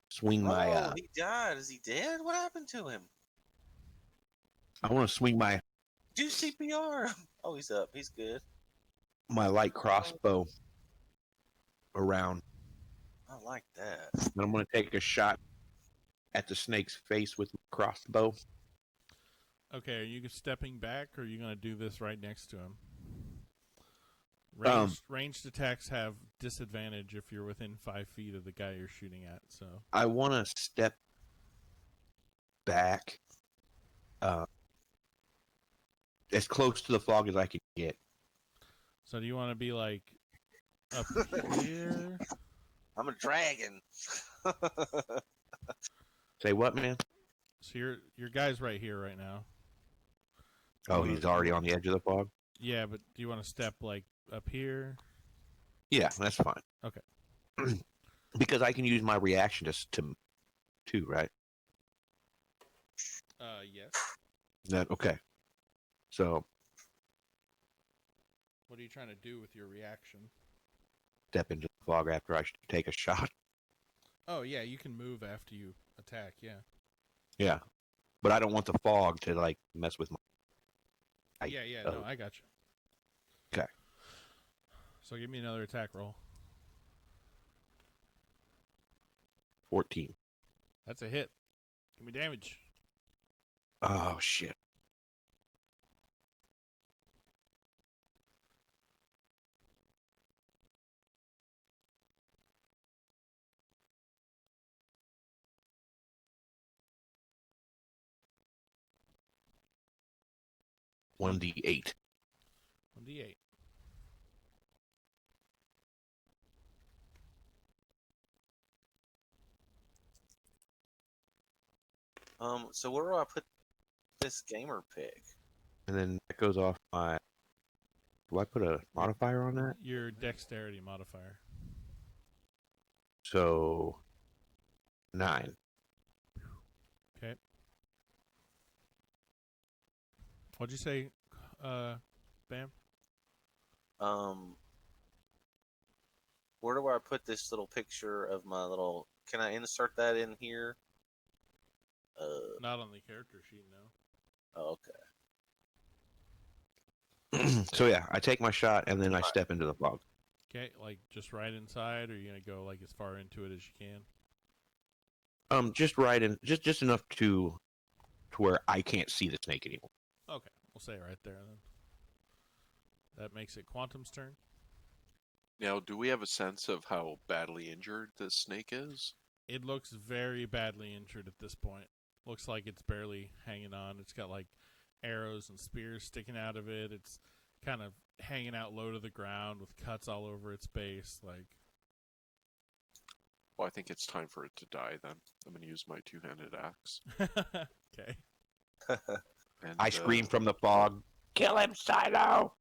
swing my
Oh, he died. Is he dead? What happened to him?
I want to swing my
Do CPR. Oh, he's up. He's good.
my light crossbow around,
I like that.
and I'm going to take a shot at the snake's face with my crossbow.
Okay, are you stepping back, or are you going to do this right next to him? Ranged attacks have disadvantage if you're within 5 feet of the guy you're shooting at. So
I want to step back as close to the fog as I can get.
So do you want to be like up here?
I'm a dragon.
Say what, man?
So your guy's right here right now.
Oh, he's already on the edge of the fog?
Yeah, but do you want to step like up here?
Yeah, that's fine.
Okay.
Because I can use my reaction to too, right?
Yes.
That okay. So
What are you trying to do with your reaction?
step into the fog after I take a shot.
Oh yeah, you can move after you attack. Yeah.
Yeah, but I don't want the fog to like mess with my.
Yeah. No, I got you.
Okay.
So give me another attack roll.
14.
That's a hit. Give me damage.
Oh shit. One D8.
1d8.
So where do I put this gamer pick?
And then that goes off my. Do I put a modifier on that?
Your dexterity modifier.
So 9.
Okay. What'd you say, Bam?
Where do I put this little picture of my little? Can I insert that in here?
Not on the character sheet, no.
Oh, okay.
So yeah, I take my shot and then I step into the fog.
Okay, like just right inside, or are you gonna go like as far into it as you can?
Just right in, just enough to where I can't see the snake anymore.
Okay, we'll say right there then. That makes it Quantum's turn.
Now, do we have a sense of how badly injured this snake is?
It looks very badly injured at this point. Looks like it's barely hanging on. It's got like arrows and spears sticking out of it. It's kind of hanging out low to the ground with cuts all over its base. Like,
Well, I think it's time for it to die then. I'm going to use my two-handed axe.
okay.
And,
I scream from the fog, "Kill him, Silo!"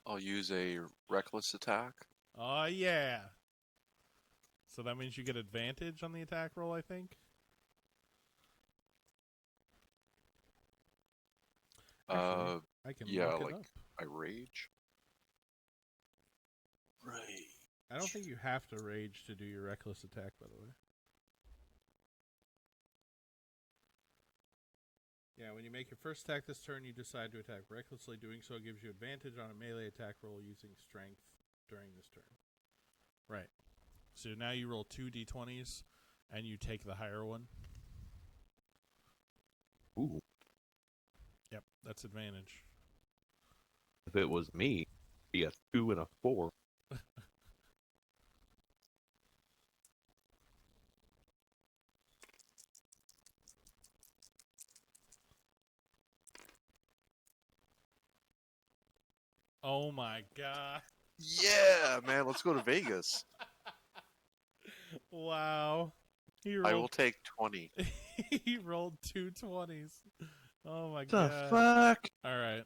I'll use a reckless attack.
Oh yeah. So that means you get advantage on the attack roll, I think. Actually, I can
Yeah,
look it
like
up.
I rage.
I don't think you have to rage to do your reckless attack, by the way. Yeah, when you make your first attack this turn, you decide to attack recklessly. Doing so gives you advantage on a melee attack roll using strength during this turn. Right. So now you roll 2 d20s, and you take the higher one.
Ooh.
Yep, that's advantage.
If it was me, it'd be a 2 and a 4.
Oh my god.
Yeah, man, let's go to Vegas.
Wow. He
I will
rolled,
take 20.
he rolled 2 20s. Oh my
The
god.
fuck?
All right.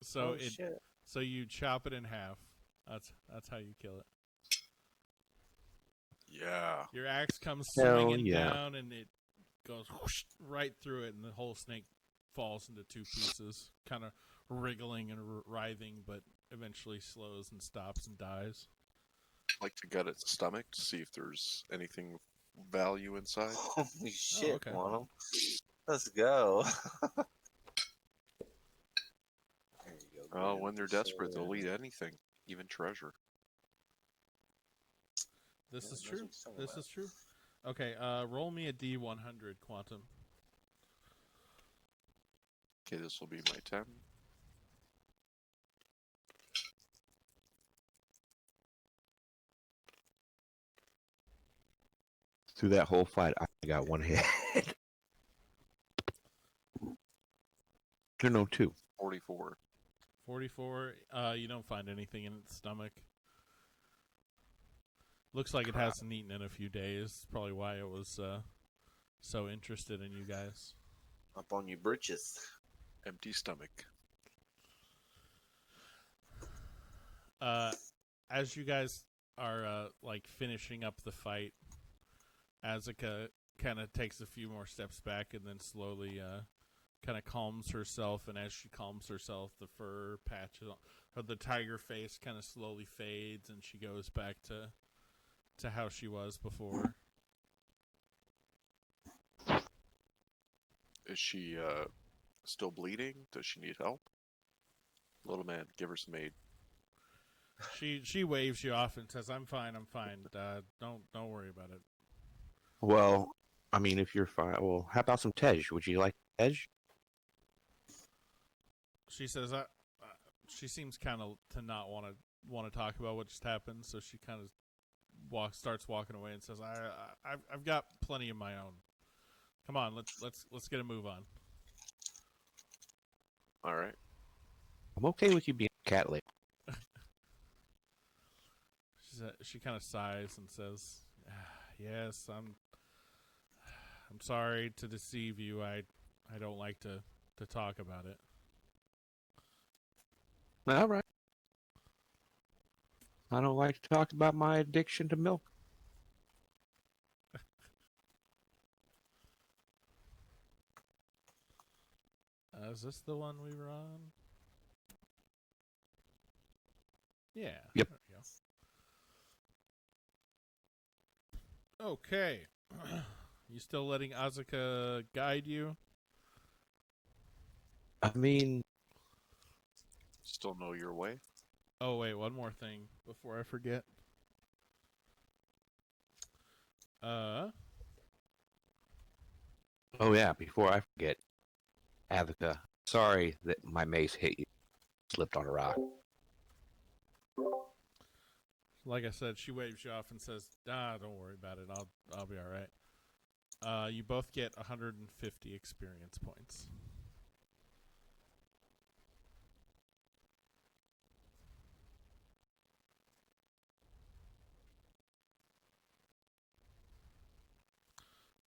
So
Oh,
it
shit.
so you chop it in half. That's how you kill it.
Yeah.
Your axe comes
Hell
swinging
yeah.
down, and it goes whoosh, right through it, and the whole snake falls into 2 pieces, kind of wriggling and writhing, but eventually slows and stops and dies.
Like to gut its stomach to see if there's anything of value inside.
Holy shit,
okay.
Quantum. Let's go. There you go.
Oh,
Grim.
when they're desperate, they'll eat anything, even treasure.
This
Yeah,
is
that's
true.
what he's talking
This
about.
is true. Okay, roll me a D100, Quantum.
Okay, this will be my 10.
Through that whole fight, I got 1 hit. No, 2.
44.
44. You don't find anything in its stomach. Looks like it
Crap.
hasn't eaten in a few days. Probably why it was so interested in you guys.
Up on your britches.
Empty stomach.
As you guys are like finishing up the fight, Azaka kind of takes a few more steps back and then slowly kind of calms herself. And as she calms herself, the fur patch of the tiger face kind of slowly fades, and she goes back to how she was before.
Is she still bleeding? Does she need help? Little man, give her some aid.
She waves you off and says, "I'm fine. I'm fine. Don't worry about it."
Well, I mean, if you're fine, well, how about some Tej? Would you like Tej?
She says, she seems kind of to not want to talk about what just happened, so she kind of starts walking away and says, I've got plenty of my own. Come on, let's get a move on."
All right.
I'm okay with you being a cat lady.
She kind of sighs and says, "Yes, I'm sorry to deceive you. I don't like to talk about it."
All right. I don't like to talk about my addiction to milk.
Is this the one we were on? Yeah.
Yep.
There we go. Okay. You still letting Azaka guide you?
I mean,
Still know your way?
Oh, wait, one more thing before I forget.
oh yeah, before I forget, Avica, sorry that my mace hit you. Slipped on a rock.
Like I said, she waves you off and says, don't worry about it. I'll be all right. You both get 150 experience points.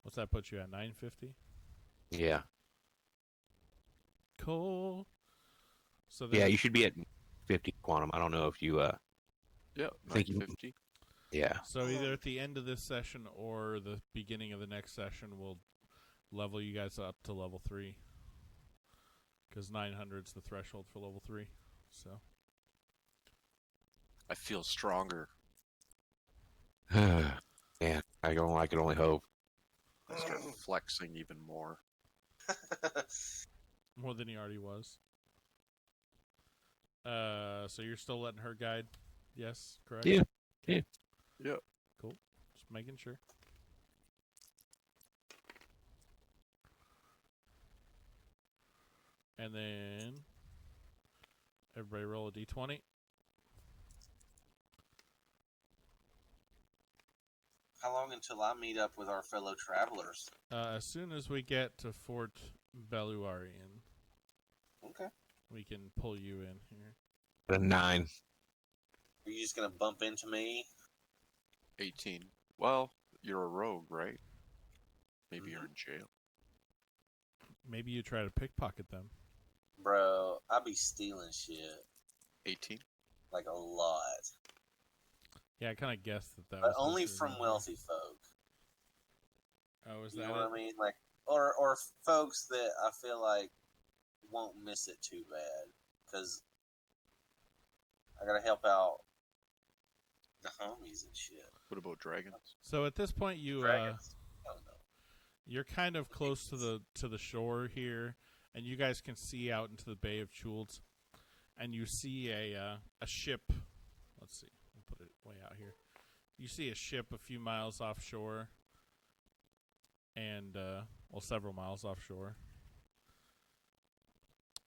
What's that put you at? 950?
Yeah.
Cool. So then,
Yeah, you should be at 50 quantum. I don't know if you
Yeah,
Think you-
950.
yeah.
So either at the end of this session or the beginning of the next session, we'll level you guys up to level 3. Because 900 is the threshold for level 3. So
I feel stronger.
Man, I can only hope.
I start flexing even more.
More than he already was. So you're still letting her guide? Yes, correct?
Yeah.
Okay.
Yeah.
Cool. Just making sure. And then everybody roll a d20.
How long until I meet up with our fellow travelers?
As soon as we get to Fort Beluarian,
Okay.
we can pull you in here.
A 9.
Are you just gonna bump into me?
18. Well, you're a rogue, right? Maybe you're in jail.
Maybe you try to pickpocket them.
Bro, I be stealing shit.
18.
Like a lot.
Yeah, I kind of guessed that
But
was
only
what you were
from
doing.
wealthy folk.
Oh, is
You
that
know
it?
what I mean? Like, or folks that I feel like won't miss it too bad. Because I gotta help out the homies and shit.
What about dragons?
So at this point, you
Dragons. Hell no.
you're kind of close to the shore here, and you guys can see out into the Bay of Chult, and you see a ship. Let's see, we'll put it way out here. You see a ship a few miles offshore, and well, several miles offshore,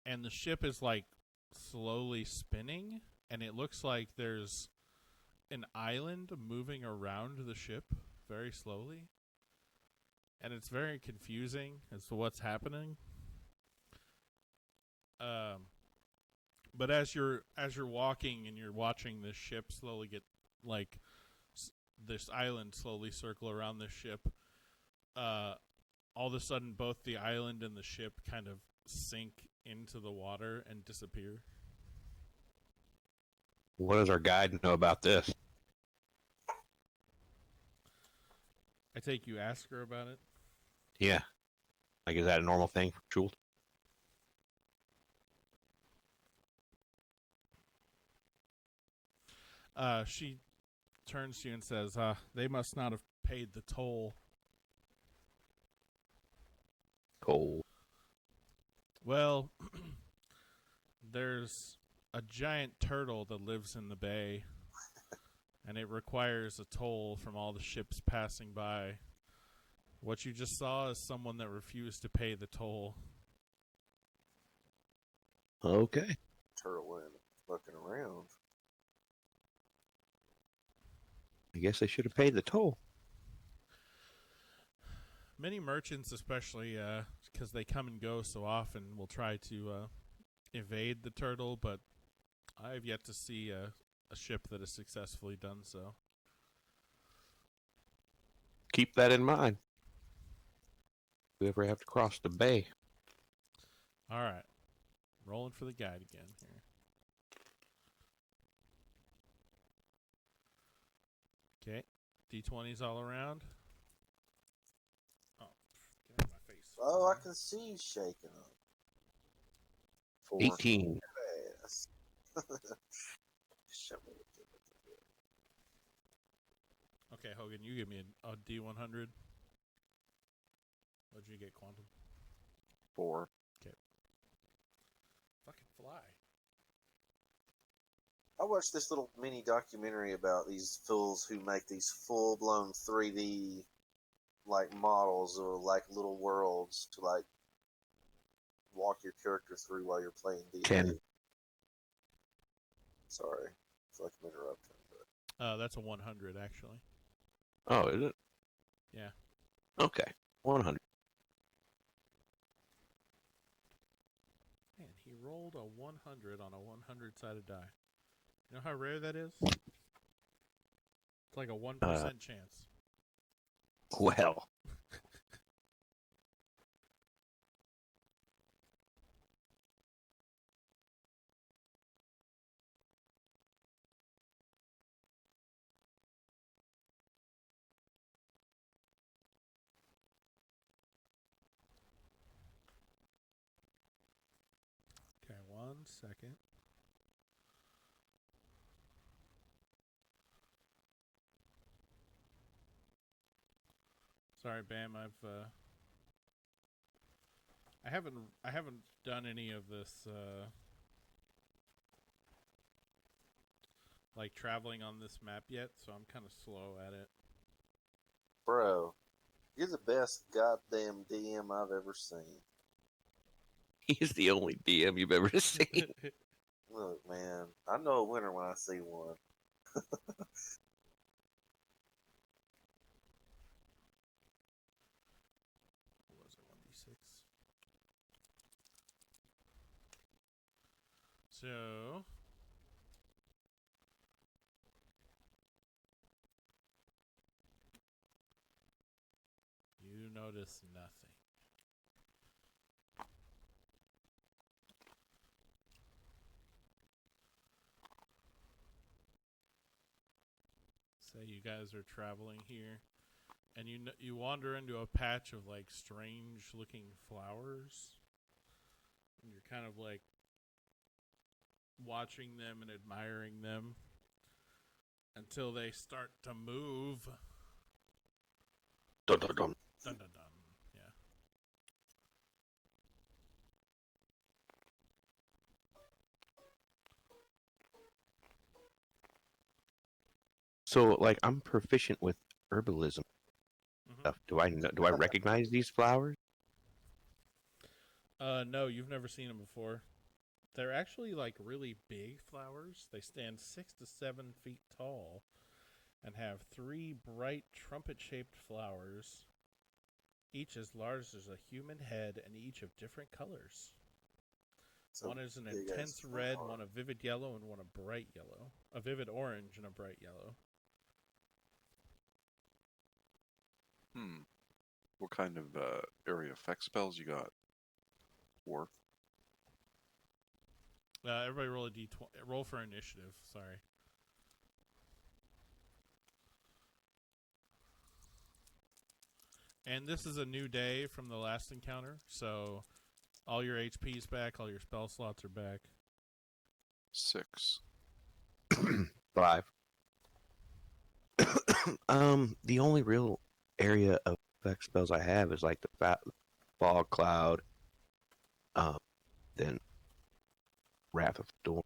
and the ship is like slowly spinning, and it looks like there's an island moving around the ship very slowly, and it's very confusing as to what's happening. But as you're walking and you're watching this ship slowly get like this island slowly circle around this ship, all of a sudden both the island and the ship kind of sink into the water and disappear.
What does our guide know about this?
I take you ask her about it.
Yeah. Like, is that a normal thing for Chult?
She turns to you and says, they must not have paid the toll.
Cold.
Well, there's a giant turtle that lives in the bay, and it requires a toll from all the ships passing by. What you just saw is someone that refused to pay the toll.
Okay.
Turtle went looking around.
I guess they should have paid the toll.
Many merchants, especially because they come and go so often, will try to evade the turtle, but I've yet to see a ship that has successfully done so.
Keep that in mind. If we ever have to cross the bay.
All right. Rolling for the guide again here. Okay. D20s all around. Oh, get out of my face.
Oh, I can see you shaking them.
4.
18.
Yes. Show me what you look
Okay, Hogan, you give me a D100. What'd you get, Quantum?
4.
Fucking fly.
I watched this little mini documentary about these fools who make these full-blown 3D like models or like little worlds to like walk your character through while you're playing D&D.
10.
Sorry, I feel like I'm interrupting. But
That's a 100, actually.
Oh, is it?
Yeah.
Okay. 100.
Man, he rolled a 100 on a 100-sided die. You know how rare that is? It's like a 1% chance.
Well.
Okay, 1 second. Sorry, Bam. I haven't done any of this like traveling on this map yet, so I'm kind of slow at it.
Bro, you're the best goddamn DM I've ever seen.
He's the only DM you've ever seen.
Look, man, I know a winner when I see one.
What was it? 1d6. So you notice nothing. Say you guys are traveling here, and you wander into a patch of like strange looking flowers, and you're kind of like watching them and admiring them until they start to move.
Dun, dun, dun.
Dun dun dun. Yeah.
So, like, I'm proficient with herbalism
Mhm.
stuff. Do I recognize these flowers?
No, you've never seen them before. They're actually like really big flowers. They stand 6 to 7 feet tall and have 3 bright trumpet-shaped flowers, each as large as a human head and each of different colors.
So
One is an
big ass
intense red,
flower.
one a vivid yellow, and one a bright yellow. A vivid orange and a bright yellow.
What kind of area effect spells you got? War.
Everybody roll a d20. Roll for initiative. Sorry. And this is a new day from the last encounter, so all your HP's back, all your spell slots are back.
6.
5. The only real area of effect spells I have is like the fog cloud, then Wrath of Storm.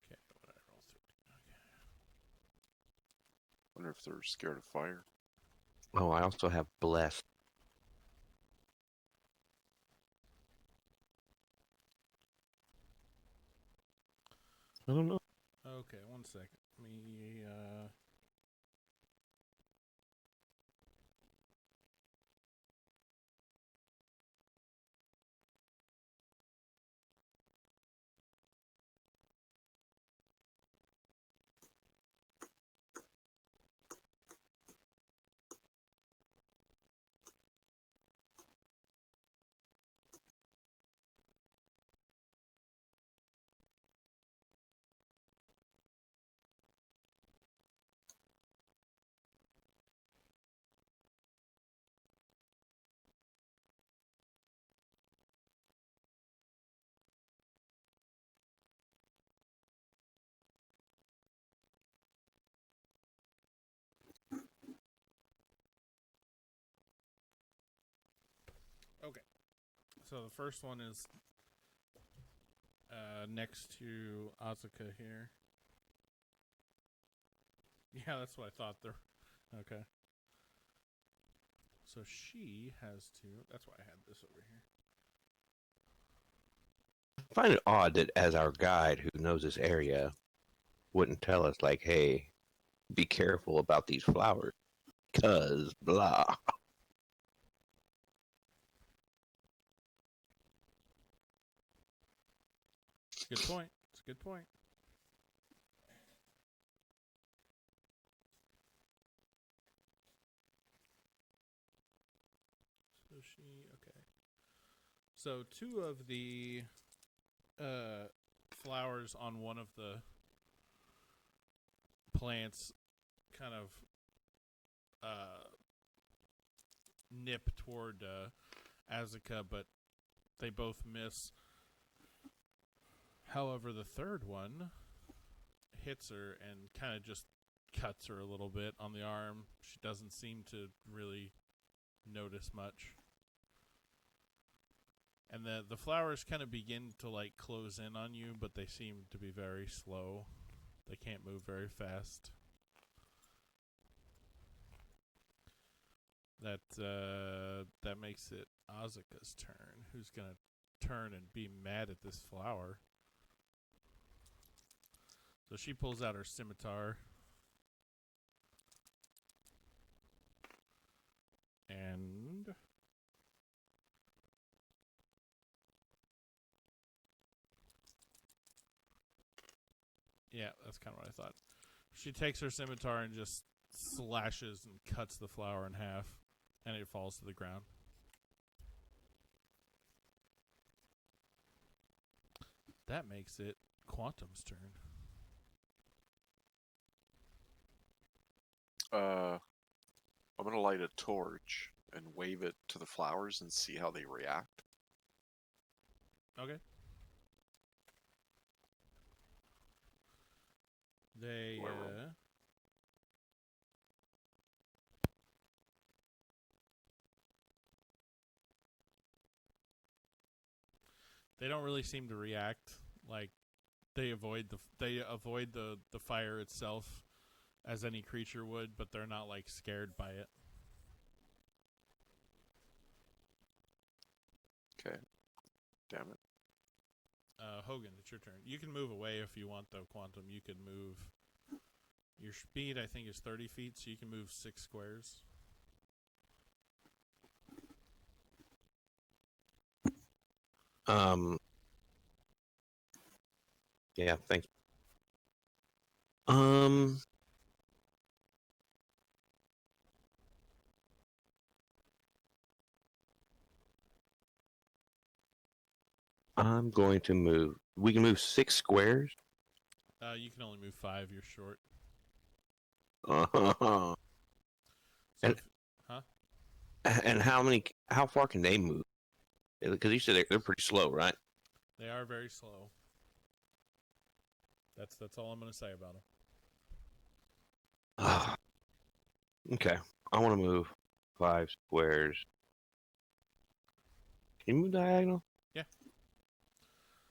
Okay, what did I roll through? Okay.
Wonder if they're scared of fire.
Oh, I also have Blessed. I don't know.
Okay, 1 second. Let me, okay. So the first one is next to Asuka here. Yeah, that's what I thought there. Okay. So she has to. That's why I had this over here.
I find it odd that as our guide who knows this area wouldn't tell us, like, hey, be careful about these flowers, cause blah.
Good point. It's a good point. So she. Okay. So 2 of the flowers on one of the plants kind of nip toward Azaka, but they both miss. However, the third one hits her and kind of just cuts her a little bit on the arm. She doesn't seem to really notice much. And the flowers kind of begin to like close in on you, but they seem to be very slow. They can't move very fast. That makes it Azaka's turn, who's gonna turn and be mad at this flower. So she pulls out her scimitar. And yeah, that's kind of what I thought. She takes her scimitar and just slashes and cuts the flower in half, and it falls to the ground. That makes it Quantum's turn.
I'm gonna light a torch and wave it to the flowers and see how they react.
Okay. They
Where
they don't really seem to react. Like they avoid the fire itself as any creature would, but they're not like scared by it.
Okay. Damn it.
Hogan, it's your turn. You can move away if you want, though, Quantum. You can move. Your speed, I think, is 30 feet, so you can move 6 squares.
Yeah, thanks. I'm going to move. We can move 6 squares.
You can only move 5. You're short.
Uh-huh.
So
And-
if, huh?
And how far can they move? Because you said they're pretty slow, right?
They are very slow. That's all I'm going to say about them.
Okay. I want to move 5 squares. Can you move diagonal?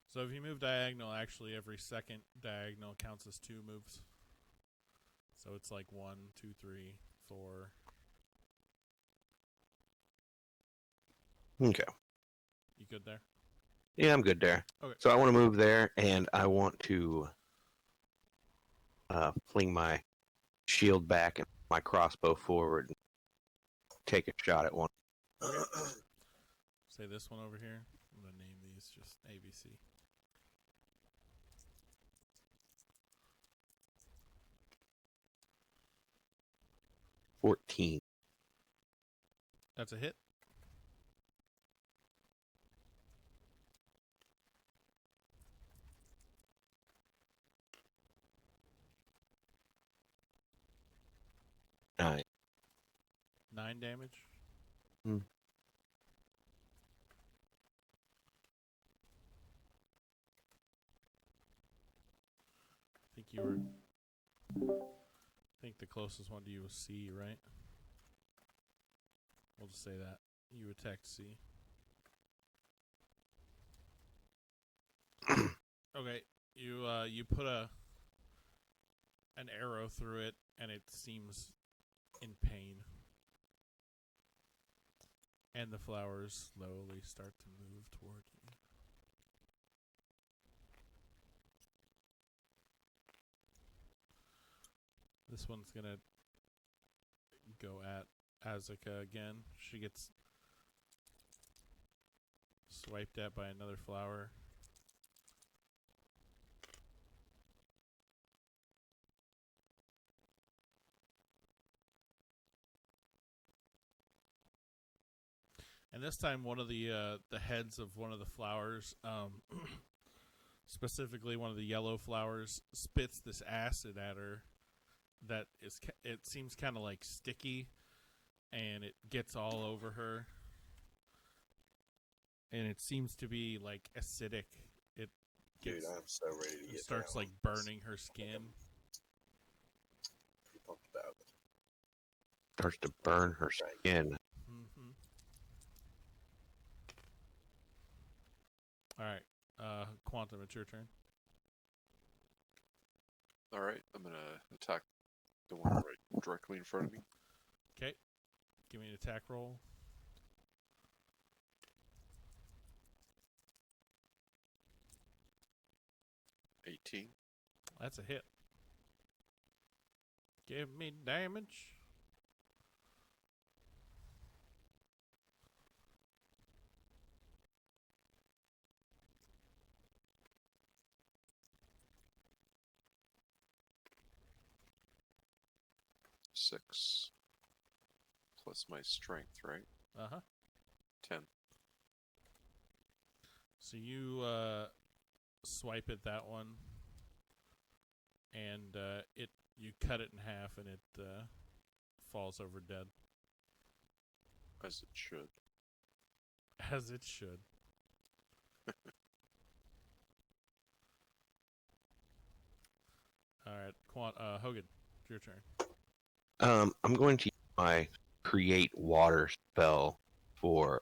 So if you move diagonal, actually every second diagonal counts as 2 moves. So it's like 1, 2, 3, 4.
Okay.
You good there?
Yeah, I'm good there.
Okay.
So I want to move there, and I want to fling my shield back and my crossbow forward and take a shot at one.
Say this one over here. I'm going to name these just ABC.
$14.
That's a hit.
Nine.
9 damage.
Hmm.
I think you were. I think the closest one to you was C, right? We'll just say that you attacked C. Okay, you put an arrow through it, and it seems in pain. And the flowers slowly start to move toward you. This one's gonna go at Azaka again. She gets swiped at by another flower. And this time, one of the heads of one of the flowers, specifically one of the yellow flowers, spits this acid at her, that is. It seems kind of like sticky, and it gets all over her, and it seems to be like acidic. It
Dude,
gets
I'm so ready to
it
get
starts
down.
like burning her skin.
Pretty pumped about it.
Starts to burn her skin.
Mm-hmm. All right, Quantum, it's your turn.
All right, I'm gonna attack the one right directly in front of me.
Okay, give me an attack roll.
18.
That's a hit. Give me damage.
Six plus my strength, right?
Uh huh.
10.
So you swipe at that one, and you cut it in half, and it falls over dead,
As it should.
as it should. All right, Hogan, it's your turn.
I'm going to use my create water spell for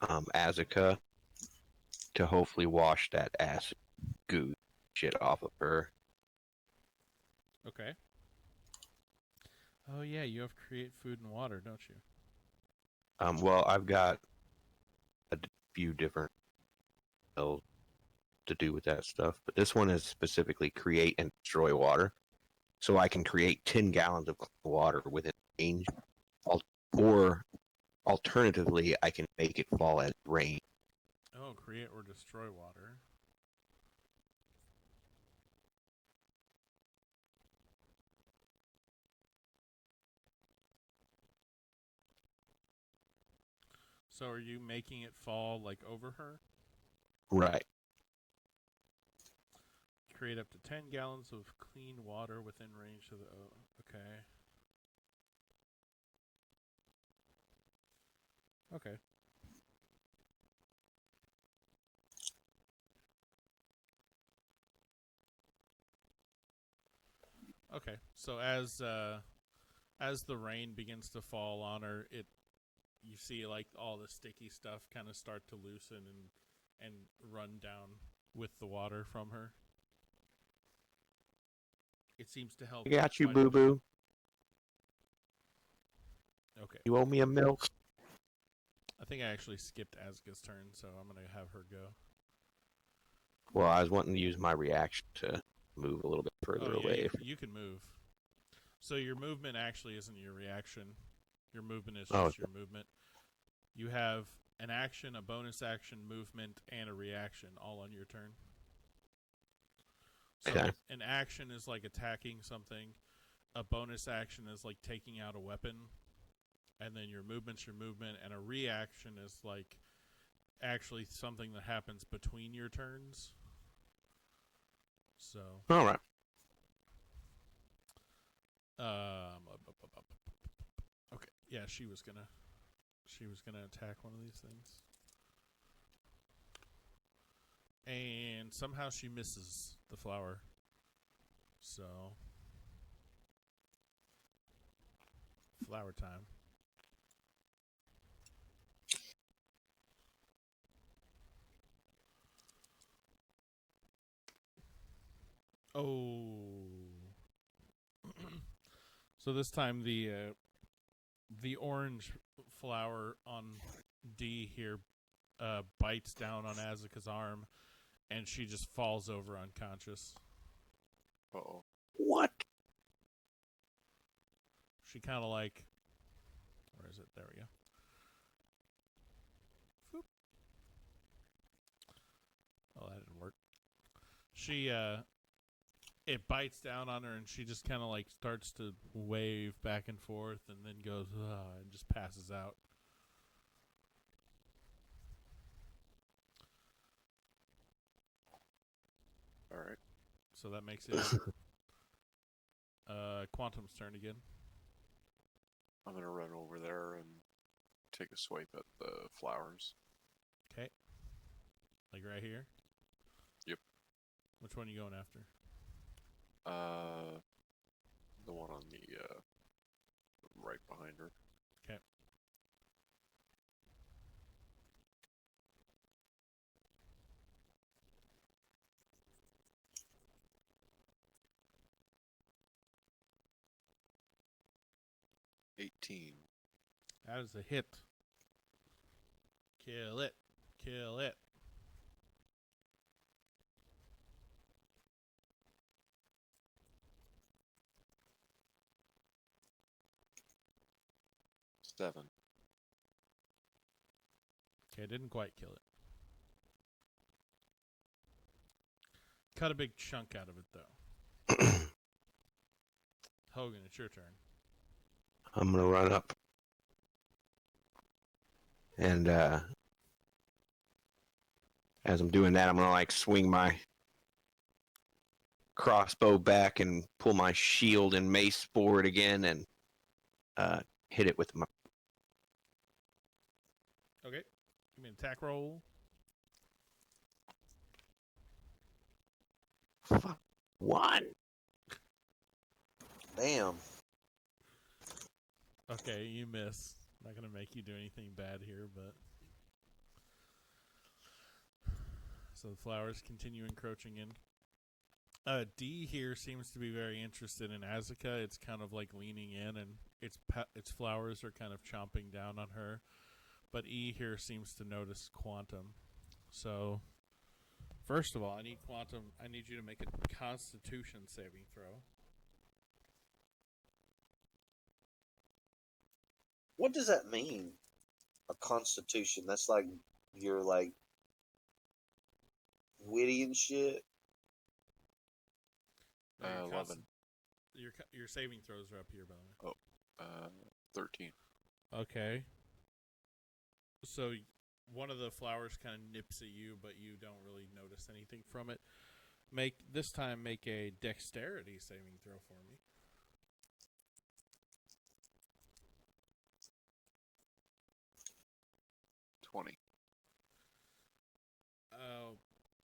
Azaka to hopefully wash that acid goo shit off of her.
Okay. Oh yeah, you have create food and water, don't you?
Well, I've got a few different spells to do with that stuff, but this one is specifically create and destroy water. So I can create 10 gallons of water within range, or alternatively, I can make it fall as rain.
Oh, create or destroy water. So are you making it fall like over her?
Right.
Create up to 10 gallons of clean water within range of the. Oh, okay. Okay. Okay. So as the rain begins to fall on her, you see like all the sticky stuff kind of start to loosen and run down with the water from her. It seems to help.
I got you,
quite a bit.
boo boo.
Okay.
You owe me a milk.
I think I actually skipped Azka's turn, so I'm gonna have her go.
Well, I was wanting to use my reaction to move a little bit further away.
You can move. So your movement actually isn't your reaction. Your movement is
Oh,
just your movement. You have an action, a bonus action, movement, and a reaction all on your turn. So
Okay.
an action is like attacking something. A bonus action is like taking out a weapon. And then your movement's your movement. And a reaction is like actually something that happens between your turns. So
All right.
Okay. Yeah, she was gonna attack one of these things. And somehow she misses the flower. So flower time. Oh. So this time the orange flower on D here bites down on Azaka's arm, and she just falls over unconscious.
Uh-oh.
What?
She kind of like, where is it? There we go. Foop. Oh, that didn't work. She it bites down on her, and she just kind of like starts to wave back and forth, and then goes and just passes out.
All right.
So that makes it Quantum's turn again.
I'm gonna run over there and take a swipe at the flowers.
Okay. Like right here?
Yep.
Which one are you going after?
The one on the right behind her.
Okay.
$18.
That is a hit. Kill it. Kill it.
$7.
Okay, didn't quite kill it. Cut a big chunk out of it, though. Hogan, it's your turn.
I'm gonna run up and as I'm doing that, I'm gonna like swing my crossbow back and pull my shield and mace forward again and hit it with my.
Okay. Give me an attack roll.
One.
Damn.
Okay, you miss. Not gonna make you do anything bad here, but so the flowers continue encroaching in. D here seems to be very interested in Azaka. It's kind of like leaning in, and its flowers are kind of chomping down on her. But E here seems to notice Quantum. So, first of all, I need Quantum. I need you to make a Constitution saving throw.
What does that mean? A constitution? That's like you're like witty and shit.
No, your
11.
Your saving throws are up here, by the way.
13.
Okay. So one of the flowers kind of nips at you, but you don't really notice anything from it. Make a dexterity saving throw for me.
20.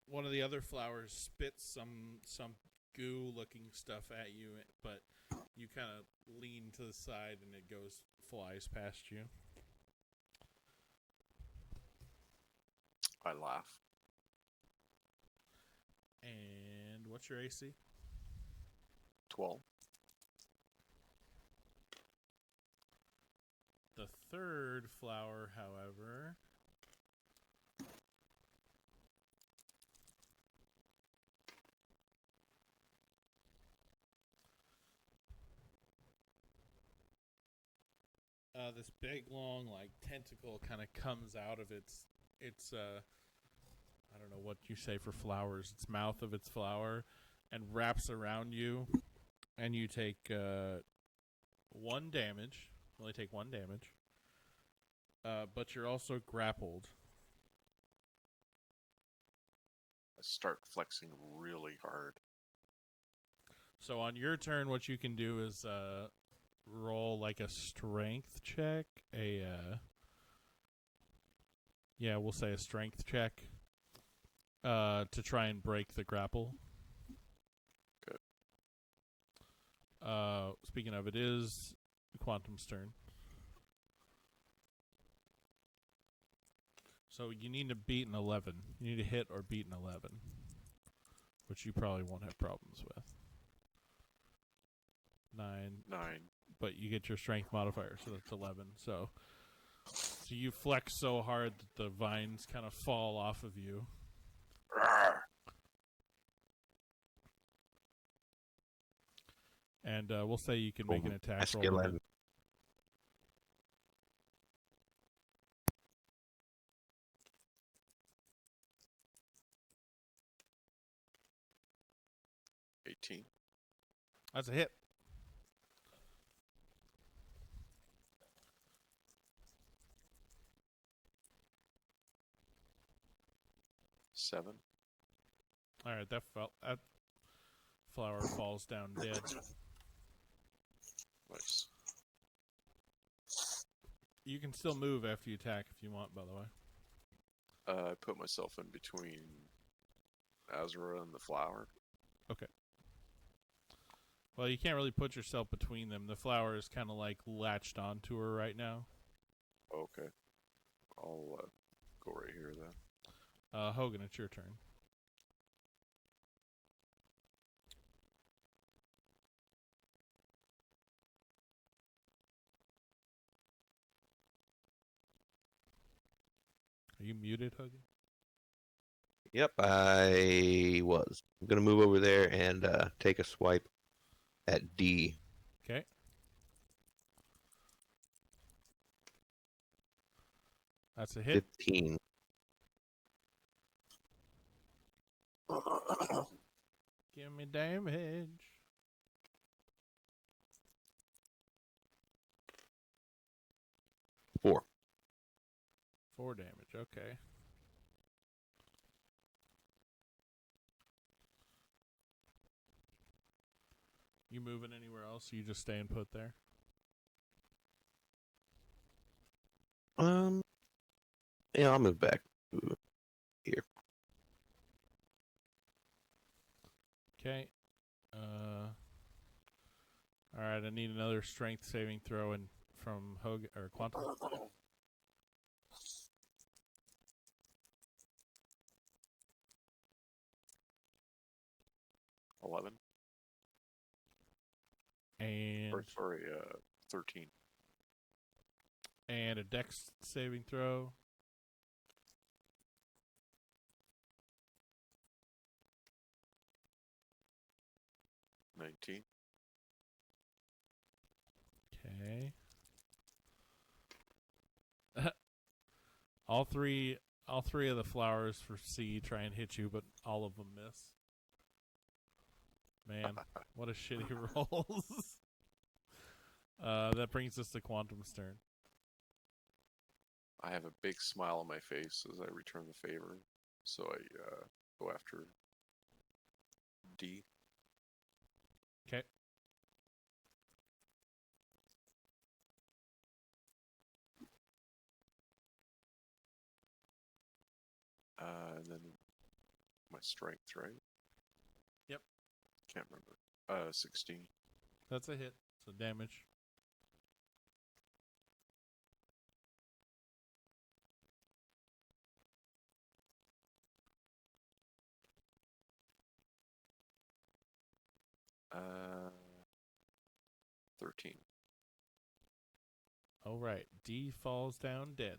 One of the other flowers spits some goo-looking stuff at you, but you kind of lean to the side and it flies past you.
I laugh.
And what's your AC?
12.
The third flower, however, this big long like tentacle kind of comes out of its I don't know what you say for flowers, its mouth of its flower, and wraps around you, and you take 1 damage. Only take 1 damage. But you're also grappled.
I start flexing really hard.
So on your turn, what you can do is roll like a strength check. We'll say a strength check to try and break the grapple.
Good.
Speaking of, it is Quantum's turn. So you need to beat an 11. You need to hit or beat an 11, which you probably won't have problems with. 9.
9.
But you get your strength modifier, so that's 11. So you flex so hard that the vines kind of fall off of you.
Rawr!
And we'll say you can make an attack
That's
roll.
11.
That's a hit.
$7.
All right, that flower falls down dead.
Nice.
You can still move after you attack if you want, by the way.
I put myself in between Azura and the flower.
Well, you can't really put yourself between them. The flower is kind of like latched onto her right now.
Okay. I'll go right here then.
Hogan, it's your turn. Are you muted, Hogan?
Yep, I was. I'm gonna move over there and take a swipe at D.
Okay. That's a hit.
15.
Give me damage.
4.
4 damage. Okay. You moving anywhere else? Or you just staying put there?
Yeah, I'll move back. Here.
Okay. All right. I need another strength saving throw in from Hogan or Quantum.
11.
And
Or sorry, 13.
a dex saving throw.
19.
Okay. all three of the flowers for C try and hit you, but all of them miss. Man, what a shitty rolls. That brings us to Quantum's turn.
I have a big smile on my face as I return the favor, so I go after D.
Okay.
And then my strength, right?
Yep.
Can't remember. 16.
That's a hit. So damage.
Uh, 13.
All right. D falls down dead.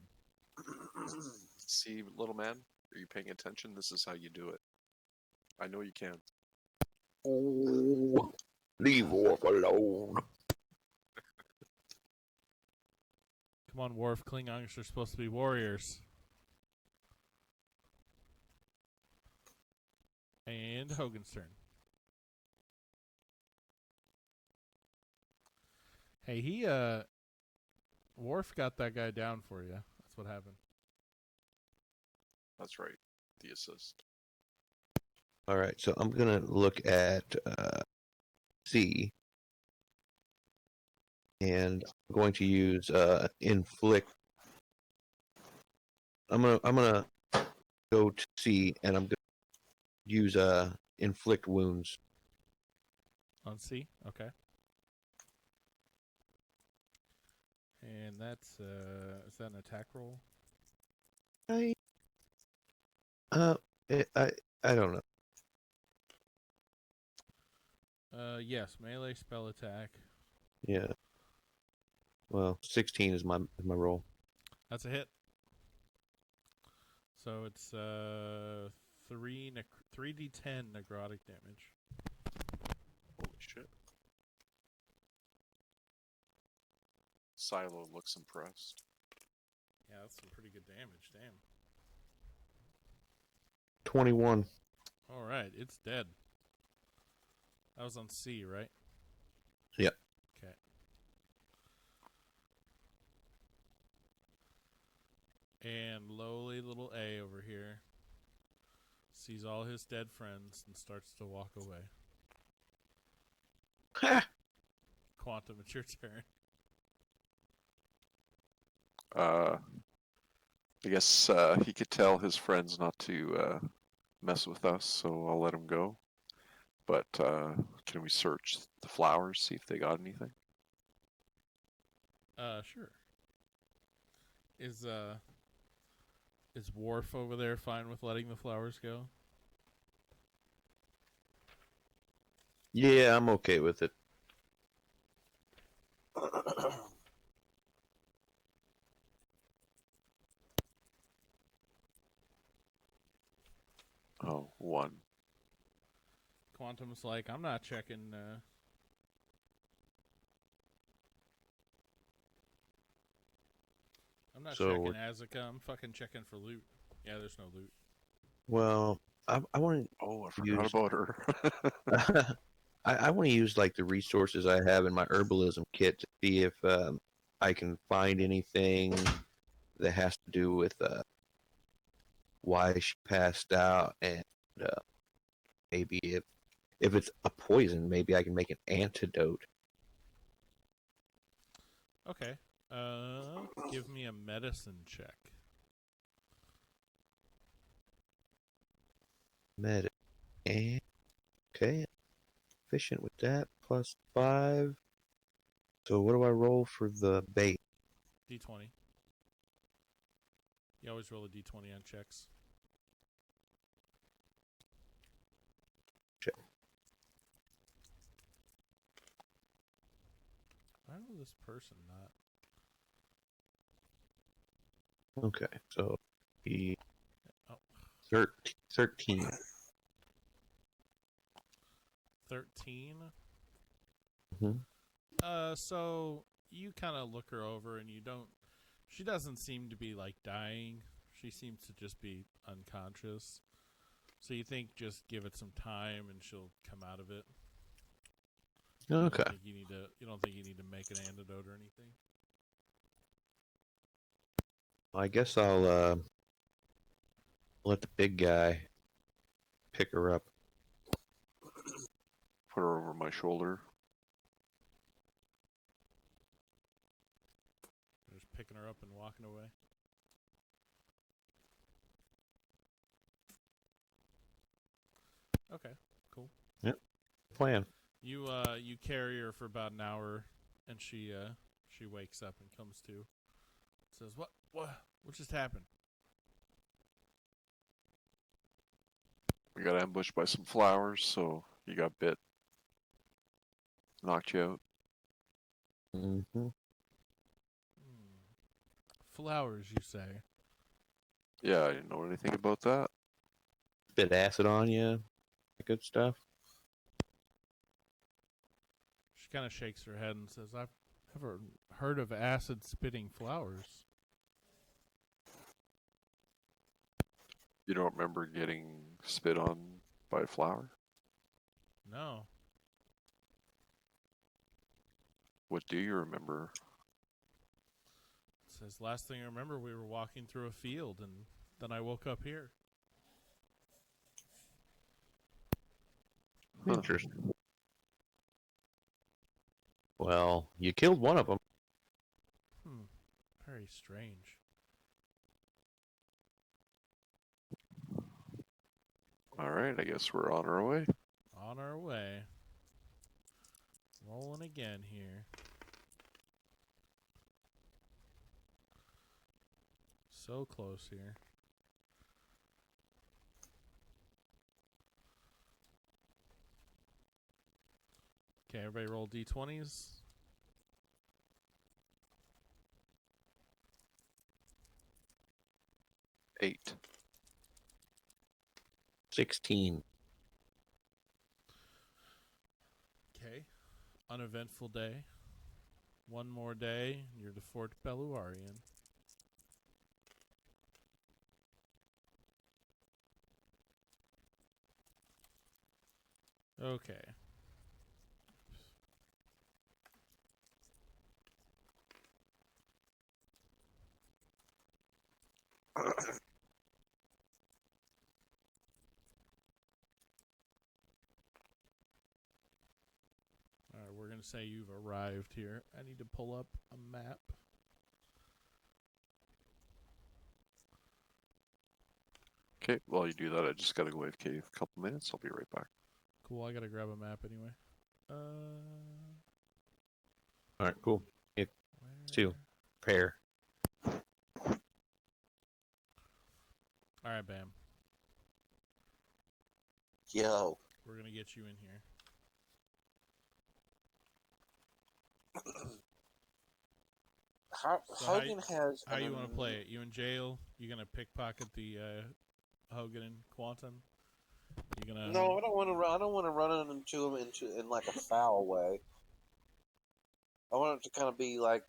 See, little man, are you paying attention? This is how you do it. I know you can.
Oh, leave Worf alone.
Come on, Worf. Klingons are supposed to be warriors. And Hogan's turn. Hey, Worf got that guy down for you. That's what happened.
That's right. The assist.
All right, so I'm gonna look at C, and I'm going to use inflict. I'm gonna go to C, and I'm gonna use inflict wounds.
On C? Okay. And that's, is that an attack roll?
I don't know.
Yes, melee spell attack.
Yeah. Well, 16 is my roll.
That's a hit. So it's 3d10 necrotic damage.
Holy shit. Silo looks impressed.
Yeah, that's some pretty good damage. Damn.
21.
All right, it's dead. That was on C, right?
Yep.
Okay. And lowly little A over here sees all his dead friends and starts to walk away.
Ha!
Quantum, it's your turn.
I guess he could tell his friends not to mess with us, so I'll let him go. But can we search the flowers, see if they got anything?
Sure. Is Worf over there fine with letting the flowers go?
Yeah, I'm okay with it.
Oh, one.
Quantum's like, I'm not checking. I'm not
So
checking
we're-
Azaka. I'm fucking checking for loot. Yeah, there's no loot.
Well, I want
Oh, I
to
forgot
use.
about her.
I want to use like the resources I have in my herbalism kit to see if I can find anything that has to do with why she passed out, and maybe if it's a poison, maybe I can make an antidote.
Okay. Give me a medicine check.
Med and okay, efficient with that +5. So what do I roll for the bait?
D20. You always roll a D20 on checks.
Check.
I know this person not.
Okay, so the
Oh,
13.
13.
Mhm.
So you kind of look her over and you don't. She doesn't seem to be like dying. She seems to just be unconscious. So you think just give it some time and she'll come out of it. You don't
Okay.
think you need to. You don't think you need to make an antidote or anything.
I guess I'll let the big guy pick her up.
Put her over my shoulder.
You're just picking her up and walking away. Okay, cool.
Plan.
You carry her for about an hour, and she wakes up and comes to. Says, what just happened?
We got ambushed by some flowers, so you got bit. Knocked you out.
Mm-hmm.
Flowers, you say?
Yeah, I didn't know anything about that.
Bit acid on you. Good stuff.
She kind of shakes her head and says, "I've never heard of acid spitting flowers."
You don't remember getting spit on by a flower?
No.
What do you remember?
It says, "Last thing I remember, we were walking through a field, and then I woke up here."
Huh.
Interesting. Well, you killed one of them.
Very strange.
Alright, I guess we're on our way.
On our way. Rolling again here. So close here. Okay, everybody roll d20s.
Eight.
16.
Okay. Uneventful day. One more day, and you're to Fort Belluarian. Okay. Alright, we're going and say you've arrived here. I need to pull up a map.
Okay, while you do that, I just gotta go AFK a couple minutes. I'll be right back.
Cool, I gotta grab a map anyway.
All right, cool.
Where?
Two. Pair.
Alright, Bam.
Yo,
We're gonna get you in here. So
Hogan has.
How you want to play it? You in jail? You gonna pickpocket the Hogan and Quantum? You gonna?
No, I don't want to run. I don't want to run into him in like a foul way. I want it to kind of be like,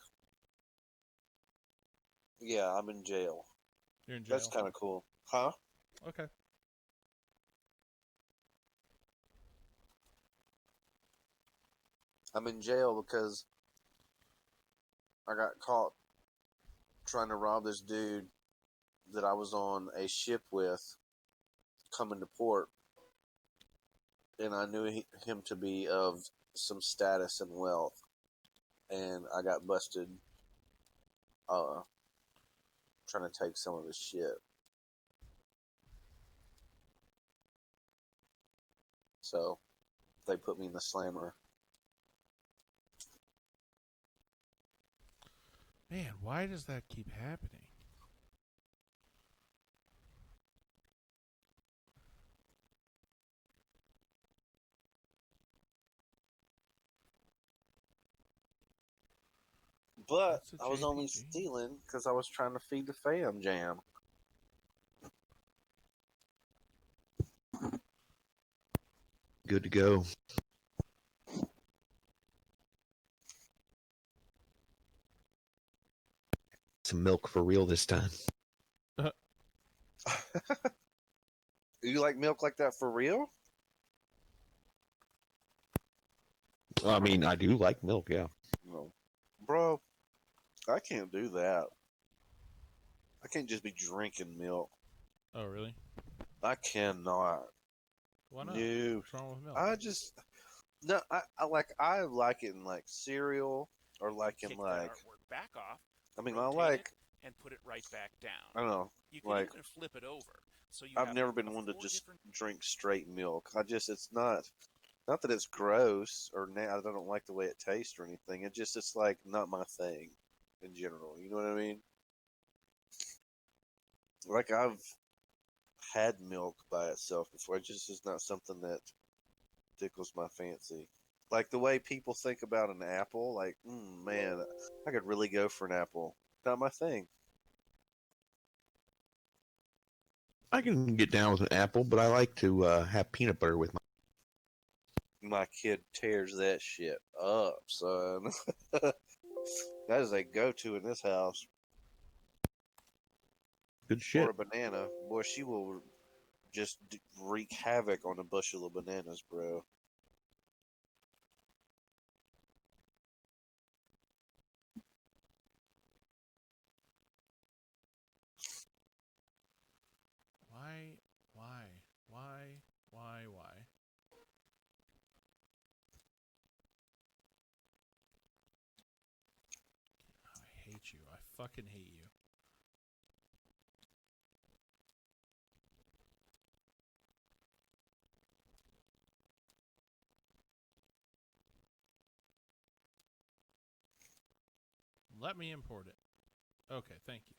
yeah, I'm in jail.
You're in jail.
That's kind of cool, huh?
Okay.
I'm in jail because I got caught trying to rob this dude that I was on a ship with coming to port. And I knew him to be of some status and wealth. And I got busted trying to take some of his shit. So they put me in the slammer.
Man, why does that keep happening?
But
That's a
I was only
JPG.
stealing because I was trying to feed the fam jam.
Good to go. Some milk for real this time.
You like milk like that for real?
Well, I mean, I do like milk, yeah.
No. Bro, I can't do that. I can't just be drinking milk.
Oh, really?
I cannot.
Why not?
No.
What's wrong with milk?
I just no. I like it in like cereal or like in
Kick
like.
that artwork back off.
I mean, I
rotate
like.
it, and put it right back down.
I don't know.
You can
like-
even flip it over. So you
I've
have
never been
a
one to
4
just
different-
drink straight milk. It's not that it's gross or I don't like the way it tastes or anything. It's like not my thing in general. You know what I mean? Like I've had milk by itself before. It just is not something that tickles my fancy. Like the way people think about an apple, like, man, I could really go for an apple. Not my thing.
I can get down with an apple, but I like to have peanut butter with my.
My kid tears that shit up, son. That is a go-to in this house.
Good shit.
Or a banana. Boy, she will just wreak havoc on a bushel of bananas, bro.
Why? I hate you. I fucking hate you. Let me import it. Okay, thank you.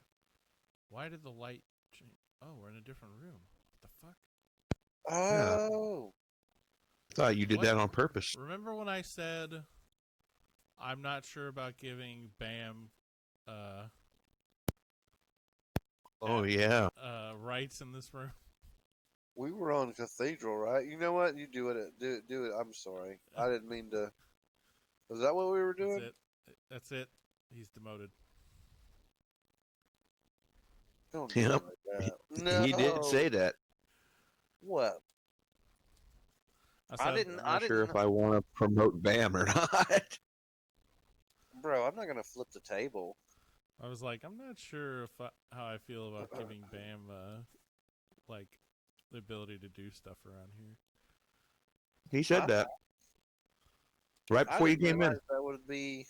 Why did the light change? Oh, we're in a different room. What the fuck?
Oh.
Thought you did
What?
that on purpose.
Remember when I said I'm not sure about giving Bam
Oh yeah.
rights in this room?
We were on Cathedral, right? You know what? You do it. Do it. I'm sorry. I didn't mean to. Was that what we were doing?
That's it. He's demoted.
Don't do
Yep.
it like that. No.
He did say that.
What?
I said,
I'm not sure if I want to promote BAM or not.
Bro, I'm not gonna flip the table.
I was like, I'm not sure how I feel about giving Bam like the ability to do stuff around here.
He said that. right
I
before you
didn't
came in.
realize that would be.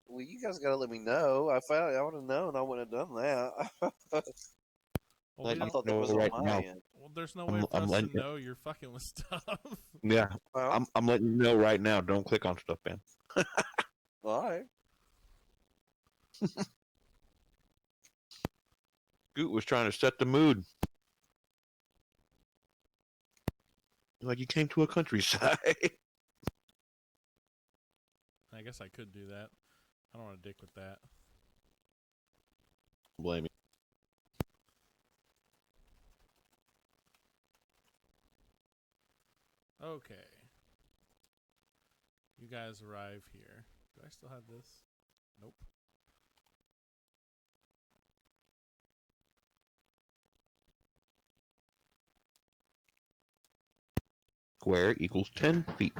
Well, you guys gotta let me know. I found. I would have known. I wouldn't have done that.
Well,
Let
we
I
you
don't,
thought that
know
was on
right
my
now.
end.
well, there's no way for
I'm
us to
letting you.
know you're fucking with stuff.
Yeah,
Well,
I'm letting you know right now. Don't click on stuff, man.
all right.
Scoot was trying to set the mood. Like you came to a countryside.
I guess I could do that. I don't want to dick with that.
Blame me.
Okay. You guys arrive here. Do I still have this? Nope.
Square equals 10 feet.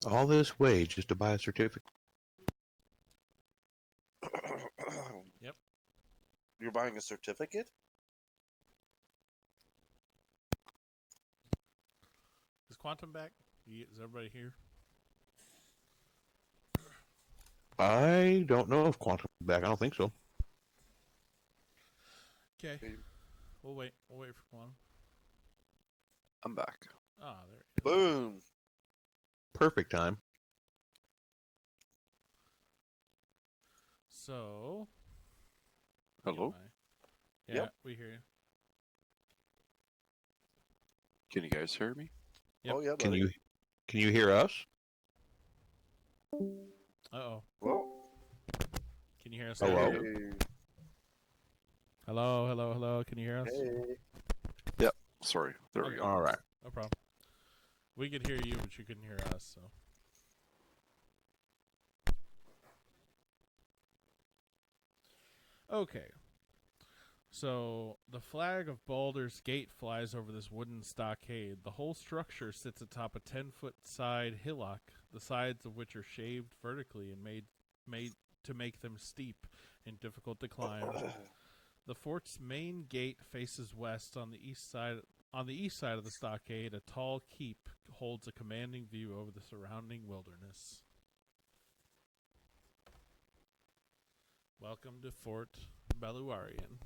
All this way just to buy a certificate.
Yep.
You're buying a certificate?
Is Quantum back? Is everybody here?
I don't know if Quantum is back. I don't think so.
Okay. We'll wait. We'll wait for Quantum.
I'm back.
Ah, there.
Boom.
Perfect time.
So.
Hello?
Yeah,
Yep.
we hear you.
Can you guys hear me?
Yep.
Oh yeah,
Can
buddy.
you hear us?
Uh-oh.
Well,
Can you hear us?
Hello?
now?
hey,
Hello, hello, hello. Can you hear us?
hey.
Sorry. There we go.
All right.
No problem. We could hear you, but you couldn't hear us, so. Okay. So, the flag of Baldur's Gate flies over this wooden stockade. The whole structure sits atop a 10-foot side hillock, the sides of which are shaved vertically and made to make them steep and difficult to climb. The fort's main gate faces west. On the east side of the stockade, a tall keep holds a commanding view over the surrounding wilderness. Welcome to Fort Beluarian.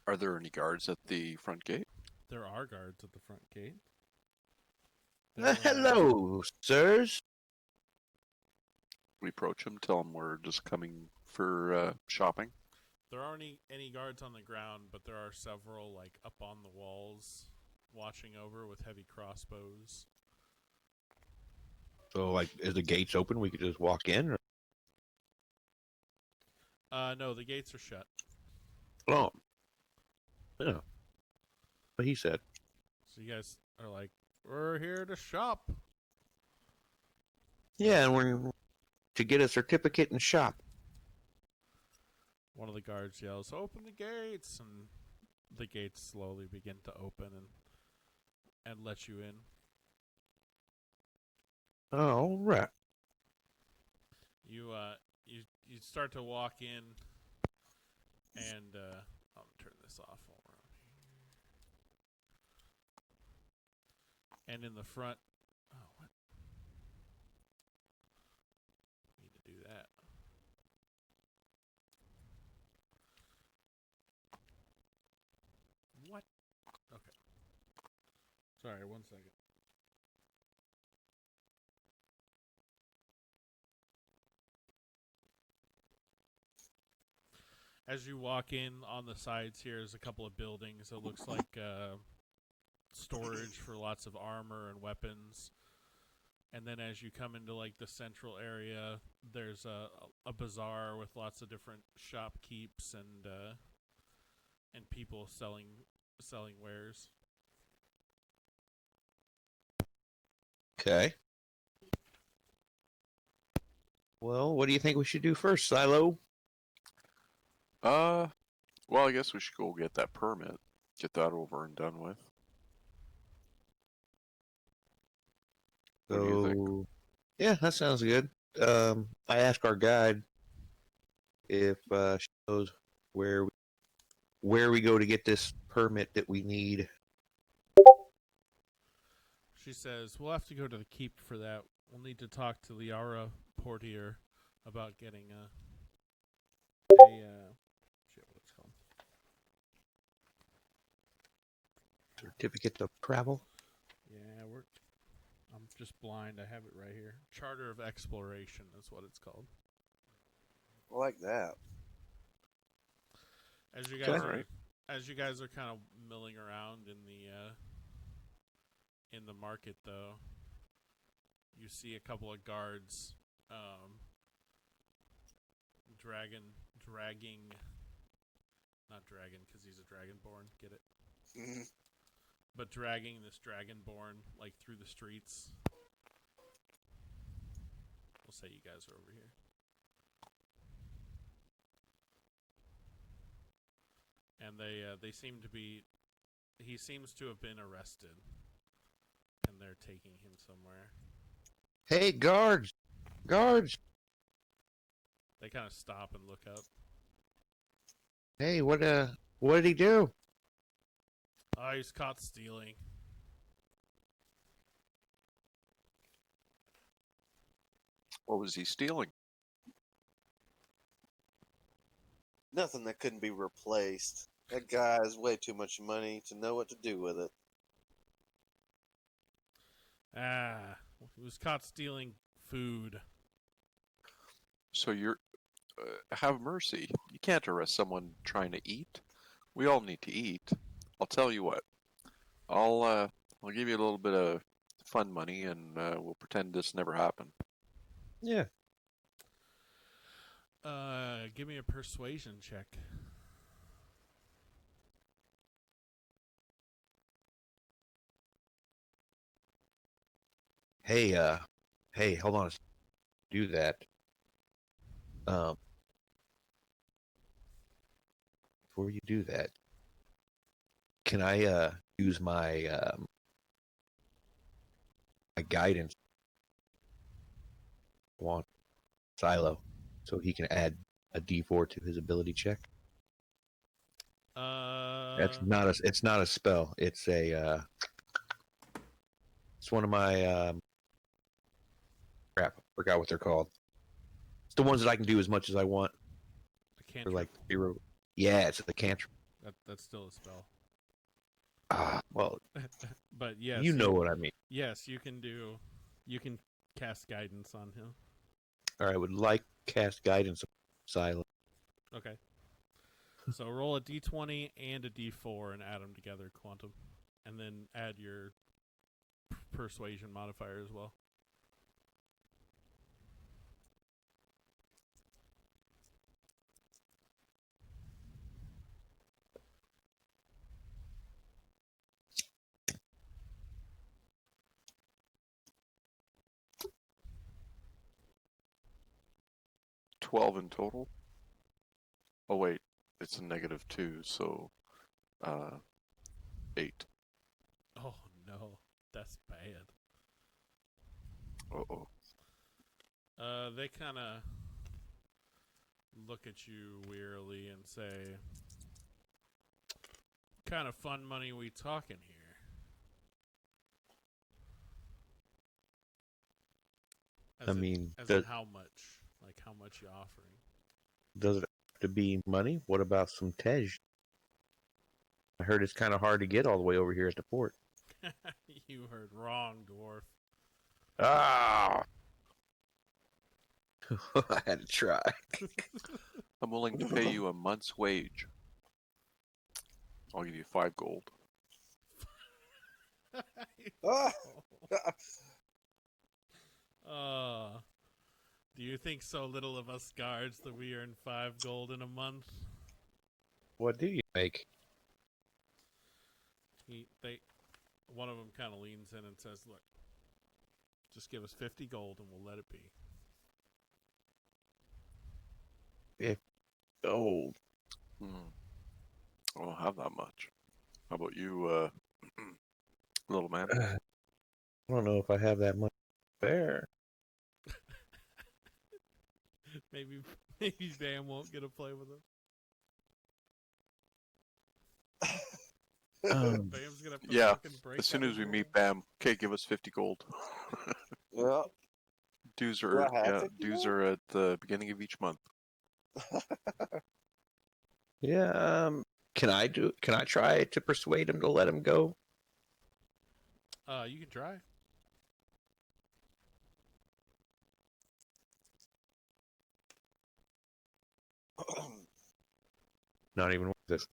Are there any guards at the front gate?
There are guards at the front gate.
Hello, sirs.
We approach them, tell them we're just coming for shopping.
There aren't any guards on the ground, but there are several, like, up on the walls, watching over with heavy crossbows.
So, like, is the gates open? We could just walk in? Or...
No, the gates are shut.
Oh. Yeah. What he said.
So you guys are like, we're here to shop.
Yeah, and we're to get a certificate and shop.
One of the guards yells, open the gates, and the gates slowly begin to open and let you in.
All right.
You start to walk in, and I'm gonna turn this off while we're on here. And in the front, oh what? Need to do that. What? Okay. Sorry, 1 second. As you walk in, on the sides here is a couple of buildings. It looks like storage for lots of armor and weapons. And then as you come into like the central area, there's a bazaar with lots of different shopkeeps and people selling wares.
Okay. Well, what do you think we should do first, Silo?
Well, I guess we should go get that permit. Get that over and done with. What do you think?
Yeah, that sounds good. I asked our guide if she knows where we go to get this permit that we need.
She says, we'll have to go to the keep for that. We'll need to talk to Liara Portier about getting shit, what it's called.
Certificate of travel.
Yeah, I'm just blind. I have it right here. Charter of Exploration is what it's called.
I like that.
As you guys
Alright.
as you guys are kind of milling around in the market, though, you see a couple of guards dragging, not dragon because he's a dragonborn, get it? But dragging this dragonborn like through the streets. We'll say you guys are over here. And they seem to be. He seems to have been arrested, and they're taking him somewhere.
Hey, guards! Guards!
They kind of stop and look up.
Hey, what did he do?
Oh, he's caught stealing.
What was he stealing?
Nothing that couldn't be replaced. That guy has way too much money to know what to do with it.
He was caught stealing food.
So you're have mercy. You can't arrest someone trying to eat. We all need to eat. I'll tell you what. I'll give you a little bit of fun money, and we'll pretend this never happened.
Yeah.
Give me a persuasion check.
Hey, hold on. Do that. Before you do that, can I use my my guidance on Silo so he can add a D4 to his ability check? It's not a spell. It's a it's one of my crap. I forgot what they're called. It's the ones that I can do as much as I want.
I can't.
For like 0. Yeah, it's a cantrip.
That's still a spell.
Well,
But yes,
you know what I mean.
Yes, you can cast guidance on him.
All right, I would like cast guidance on Silo.
Okay. So roll a d20 and a d4 and add them together, Quantum, and then add your persuasion modifier as well.
$12 in total. Oh wait, it's a -2, so 8.
Oh no, that's bad.
Uh-oh.
They kind of look at you wearily and say, "Kind of fun money we talking here?"
I mean,
as in how much? Like how much you offering?
does it have to be money? What about some tej? I heard it's kind of hard to get all the way over here at the port.
You heard wrong, dwarf.
Ah! I had to try.
I'm willing to pay you a month's wage. I'll give you 5 gold.
Ah!
Do you think so little of us guards that we earn 5 gold in a month?
What do you make?
One of them kind of leans in and says, "Look, just give us 50 gold and we'll let it be."
Gold.
I don't have that much. How about you, little man?
I don't know if I have that much spare.
Maybe Maybe Bam won't get to play with him. Bam's gonna have to
Yeah,
fucking break
As soon
out
as we
his
meet
roll.
Bam, okay, give us 50 gold.
Yeah.
Dues
Do
are
I have
yeah,
50
dues
gold?
are at the beginning of each month.
Yeah. Can I try to persuade him to let him go?
You can try.
Not even with this.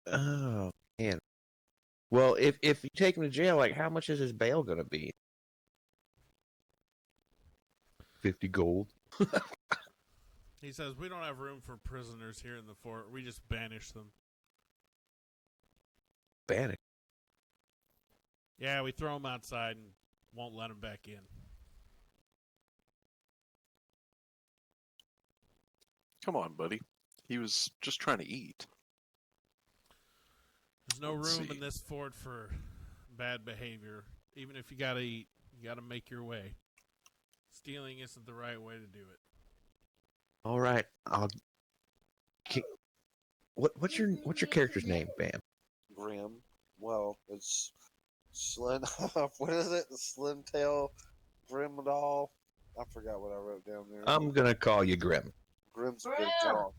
Oh man. Well, if you take him to jail, like how much is his bail gonna be? 50 gold.
He says, we don't have room for prisoners here in the fort. We just banish them.
Ban it.
Yeah, we throw them outside and won't let them back in.
Come on, buddy. He was just trying to eat.
There's no
Let's
room
see.
in this fort for bad behavior. Even if you gotta eat, you gotta make your way. Stealing isn't the right way to do it.
All right. What's your character's name, Bam?
Grim. Well, it's Slim. What is it? Slim Tail Grimdall. I forgot what I wrote down there.
I'm gonna call you Grim.
Grim's a big dog.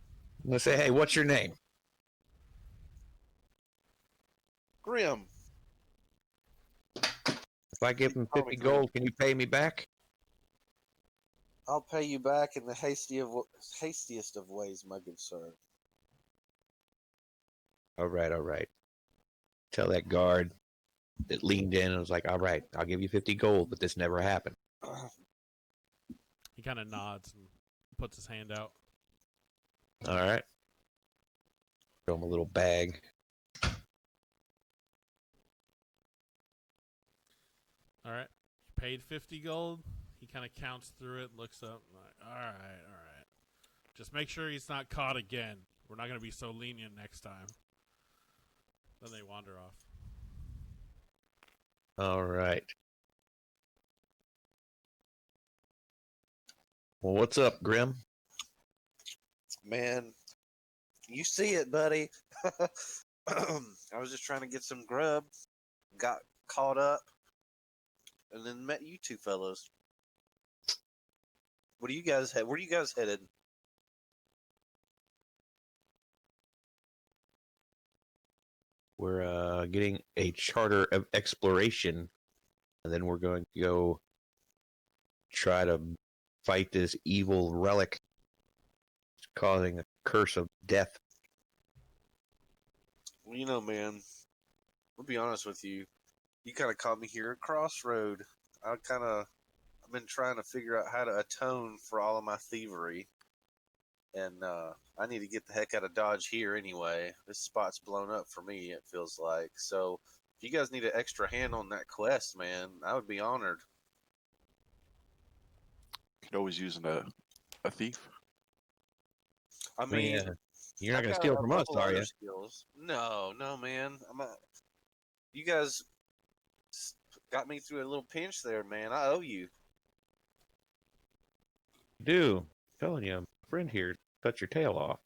I'm gonna say, hey, what's your name?
Grim.
If I give him
Call me
50
Grim.
gold, can you pay me back?
I'll pay you back in the hastiest of ways, my good sir.
All right. Tell that guard that leaned in and was like, all right, I'll give you 50 gold, but this never happened.
He kind of nods and puts his hand out.
All right. Show him a little bag.
All right. You paid 50 gold. He kind of counts through it, looks up, like, all right. Just make sure he's not caught again. We're not going to be so lenient next time. Then they wander off.
All right. Well, what's up, Grim?
Man, you see it, buddy. I was just trying to get some grub, got caught up, and then met you two fellows. What do you guys have? Where are you guys headed?
We're getting a charter of exploration, and then we're going to go try to fight this evil relic causing a curse of death.
Well, you know, man, I'll be honest with you. You kind of caught me here at Crossroad. I've been trying to figure out how to atone for all of my thievery. And I need to get the heck out of Dodge here anyway. This spot's blown up for me, it feels like. So if you guys need an extra hand on that quest, man, I would be honored.
Could always use a thief.
I mean,
You're not
I've
going to
got
steal
a
from us,
couple
are
other
you?
skills. No, man. You guys got me through a little pinch there, man. I owe you.
Do. I'm telling you, a friend here cut your tail off.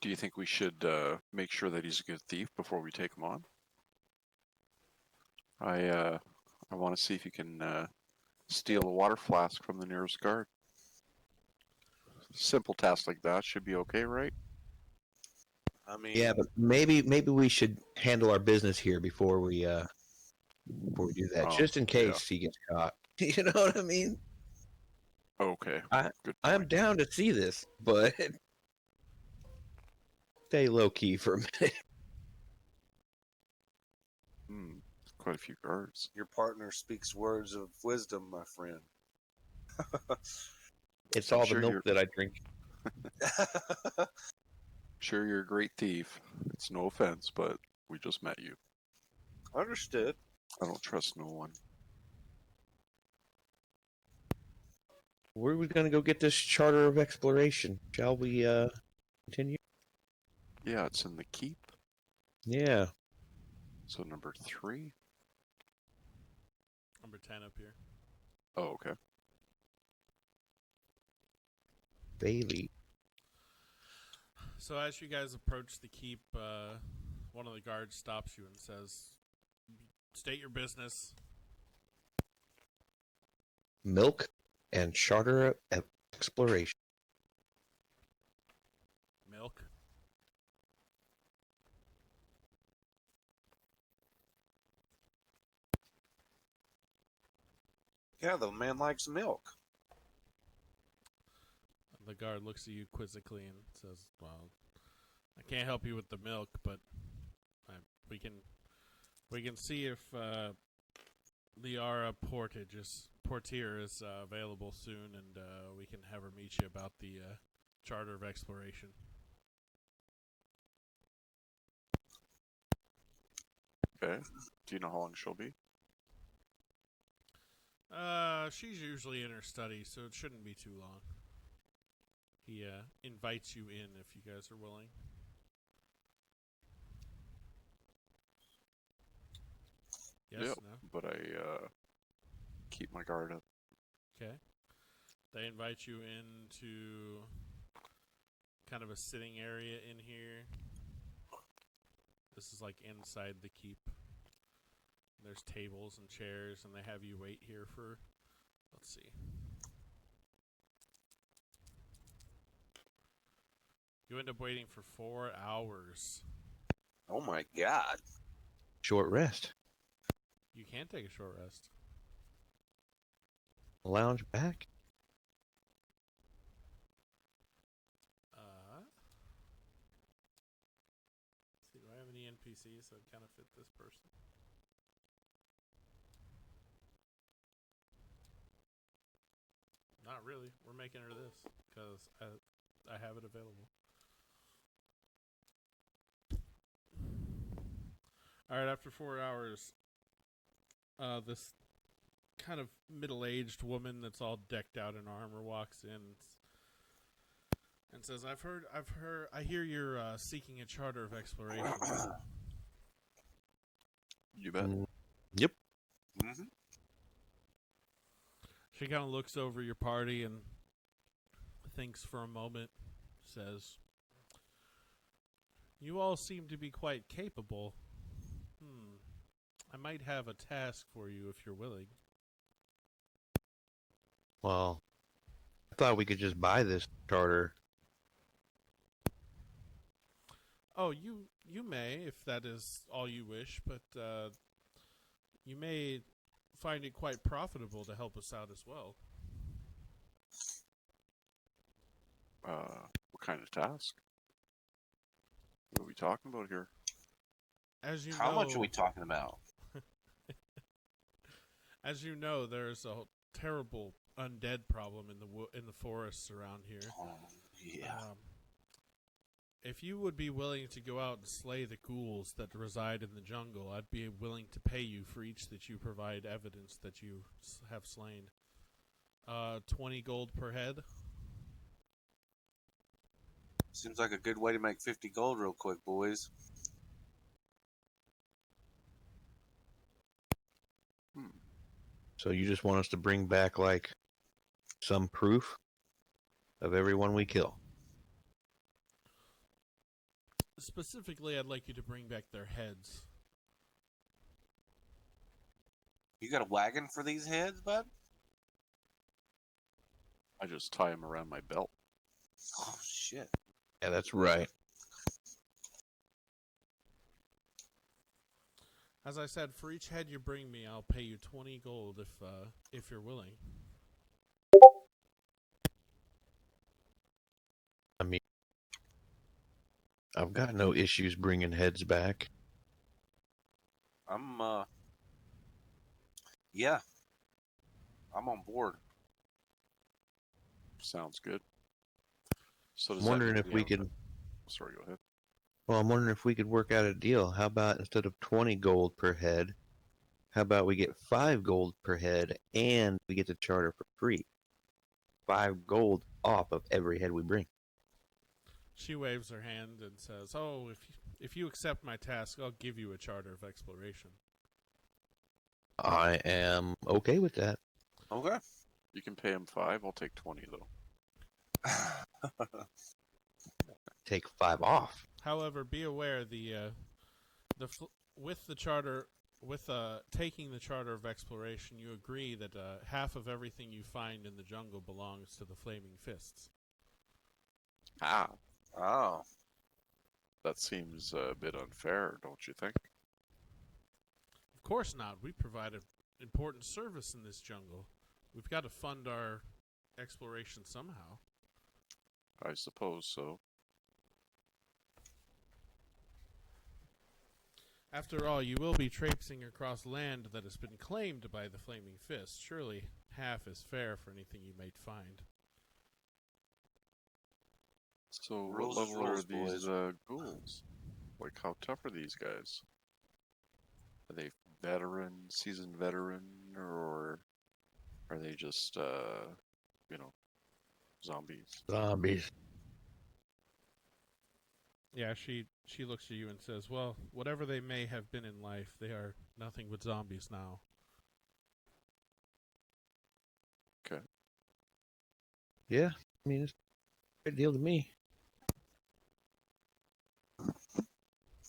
Do you think we should make sure that he's a good thief before we take him on? I want to see if you can steal a water flask from the nearest guard. Simple task like that should be okay, right?
I mean,
Yeah, but maybe we should handle our business here before we do that,
Oh,
just in case he gets caught. You know what I mean?
Okay. Good
I'm
point.
down to see this, but stay low key for a minute.
Quite a few guards.
your partner speaks words of wisdom, my friend.
It's
I'm
all
sure
the milk
you're-
that I drink.
Sure, you're a great thief. It's no offense, but we just met you.
Understood.
I don't trust no one.
Where are we going to go get this charter of exploration? Shall we continue?
Yeah, it's in the keep.
Yeah.
So number 3.
Number 10 up here.
Oh, okay.
Bailey.
So as you guys approach the keep, one of the guards stops you and says, "State your business."
Milk and charter exploration.
Milk.
Yeah, the man likes milk.
The guard looks at you quizzically and says, "Well, I can't help you with the milk, but we can see if Liara Portier is available soon, and we can have her meet you about the charter of exploration."
Okay. Do you know how long she'll be?
She's usually in her study, so it shouldn't be too long. He invites you in if you guys are willing. Yes,
Yep.
no?
But I keep my guard up.
Okay. They invite you into kind of a sitting area in here. This is like inside the keep. There's tables and chairs, and they have you wait here for, let's see. You end up waiting for 4 hours.
Oh my god.
Short rest.
You can take a short rest.
Lounge back.
See, do I have any NPCs that kind of fit this person? Not really. We're making her this because I have it available. All right, after 4 hours, this kind of middle-aged woman that's all decked out in armor walks in and says, I hear you're seeking a charter of exploration."
You bet.
Yep.
Mm-hmm.
She kind of looks over your party and thinks for a moment, says, "You all seem to be quite capable. I might have a task for you if you're willing."
Well, I thought we could just buy this charter.
Oh, you may, if that is all you wish, but you may find it quite profitable to help us out as well.
What kind of task? What are we talking about here?
As you
How
know,
much are we talking about?
as you know, there's a terrible undead problem in the forests around here.
Oh, yeah.
If you would be willing to go out and slay the ghouls that reside in the jungle, I'd be willing to pay you for each that you provide evidence that you have slain. 20 gold per head.
Seems like a good way to make 50 gold real quick, boys.
So you just want us to bring back like some proof of everyone we kill.
Specifically, I'd like you to bring back their heads.
You got a wagon for these heads, bud?
I just tie them around my belt.
Oh, shit.
Yeah, that's right.
As I said, for each head you bring me, I'll pay you 20 gold if you're willing.
I mean, I've got no issues bringing heads back.
Yeah. I'm on board.
Sounds good. So
I'm
does that
wondering
mean
if we could.
Sorry, go ahead.
Well, I'm wondering if we could work out a deal. How about instead of 20 gold per head, how about we get 5 gold per head and we get the charter for free? 5 gold off of every head we bring.
She waves her hand and says, "Oh, if you accept my task, I'll give you a charter of exploration."
I am okay with that.
Okay.
You can pay him 5. I'll take 20 though.
Take 5 off.
However, be aware with the charter, with taking the charter of exploration, you agree that half of everything you find in the jungle belongs to the Flaming Fists.
Ah,
Oh.
that seems a bit unfair, don't you think?
Of course not. We provide an important service in this jungle. We've got to fund our exploration somehow.
I suppose so.
After all, you will be traipsing across land that has been claimed by the Flaming Fist. Surely half is fair for anything you might find.
So, what
Rules is
level are
rules,
these
boys.
ghouls? Like, how tough are these guys? Are they seasoned veteran, or are they just, zombies?
Zombies.
Yeah, she looks at you and says, "Well, whatever they may have been in life, they are nothing but zombies now."
Yeah, I mean, it's a good deal to me.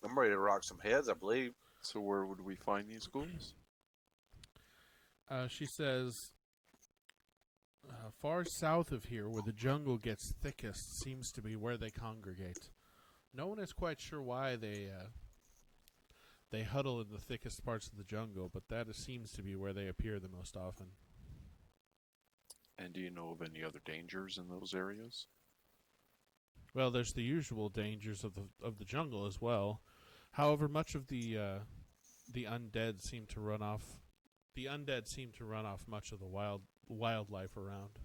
I'm ready to rock some heads, I believe.
So, where would we find these ghouls?
She says, "Far south of here, where the jungle gets thickest, seems to be where they congregate. No one is quite sure why they huddle in the thickest parts of the jungle, but that seems to be where they appear the most often."
And do you know of any other dangers in those areas?
Well, there's the usual dangers of the jungle as well. However, much of the undead seem to run off. The undead seem to run off much of the wildlife around.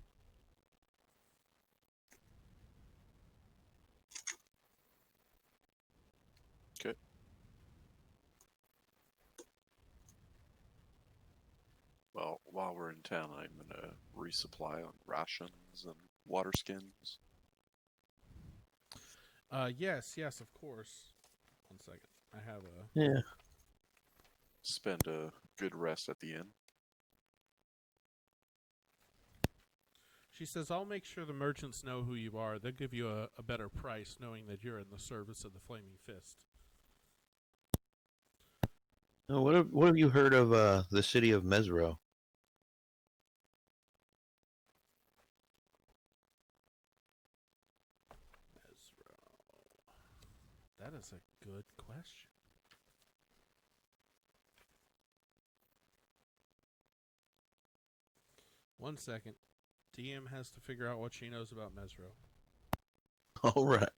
Okay. Well, while we're in town, I'm gonna resupply on rations and water skins.
Yes, of course. 1 second. I have a.
Yeah.
Spend a good rest at the inn.
She says, "I'll make sure the merchants know who you are. They'll give you a better price knowing that you're in the service of the Flaming Fist."
Oh, what have you heard of the city of Mesro?
That is a good question. One second. DM has to figure out what she knows about Mesro.
All right.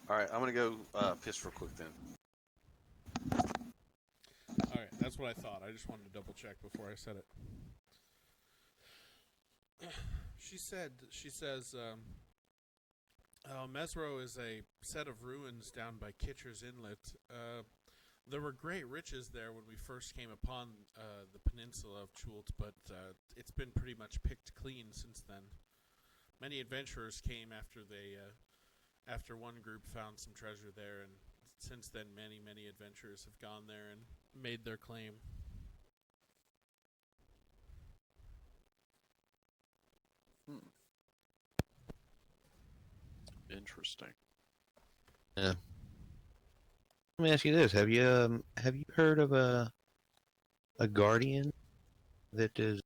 All right, I'm gonna go piss real quick then.
All right, that's what I thought. I just wanted to double check before I said it. She says, Mesro is a set of ruins down by Kitcher's Inlet. There were great riches there when we first came upon the peninsula of Chult, but it's been pretty much picked clean since then. Many adventurers came after one group found some treasure there, and since then many adventurers have gone there and made their claim.
Interesting.
Yeah. Let me ask you this: Have you heard of a guardian that is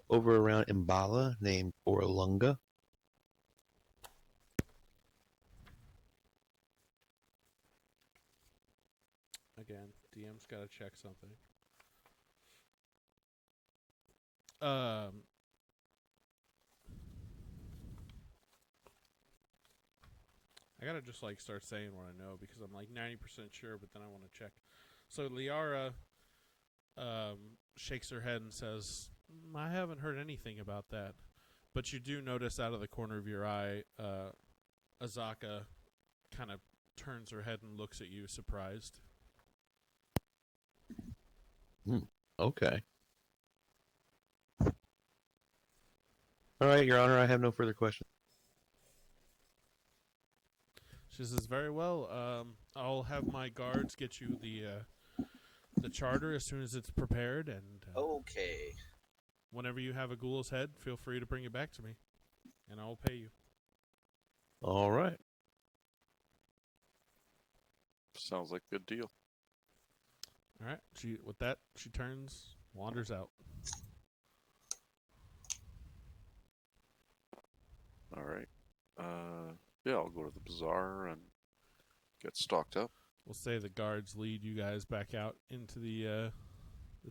over around Imbala named Orlunga?
Again, DM's got to check something. I gotta just start saying what I know because I'm 90% sure, but then I want to check. So Liara shakes her head and says, "I haven't heard anything about that, but you do notice out of the corner of your eye, Azaka kind of turns her head and looks at you, surprised."
Okay. All right, Your Honor, I have no further questions.
She says, "Very well. I'll have my guards get you the charter as soon as it's prepared, and
Okay.
whenever you have a ghoul's head, feel free to bring it back to me, and I will pay you."
All right.
Sounds like a good deal.
All right. With that, she turns, wanders out.
All right. Yeah, I'll go to the bazaar and get stocked up.
We'll say the guards lead you guys back out into the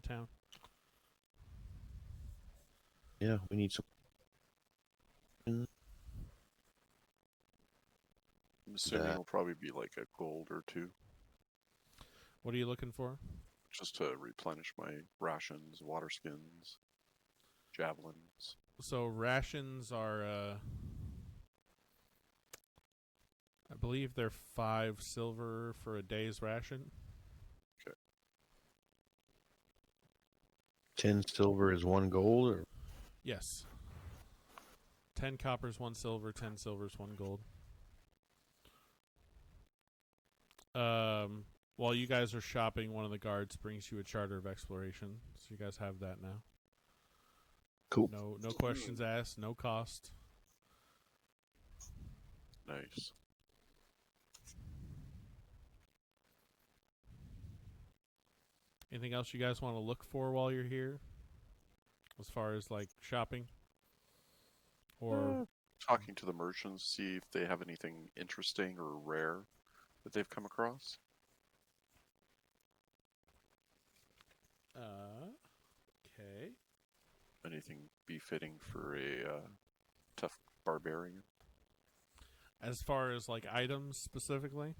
town.
Yeah, we need some.
I'm assuming
That-
it'll probably be like a gold or two,
What are you looking for?
just to replenish my rations, water skins, javelins.
So rations are, I believe they're 5 silver for a day's ration.
10 silver is 1 gold, or
Yes. 10 coppers, 1 silver, 10 silvers, 1 gold. While you guys are shopping, one of the guards brings you a charter of exploration. So you guys have that now.
cool.
No questions asked, no cost.
Nice.
Anything else you guys want to look for while you're here? As far as like shopping? Or
Talking to the merchants, see if they have anything interesting or rare that they've come across.
okay.
Anything befitting for a tough barbarian.
As far as like items specifically?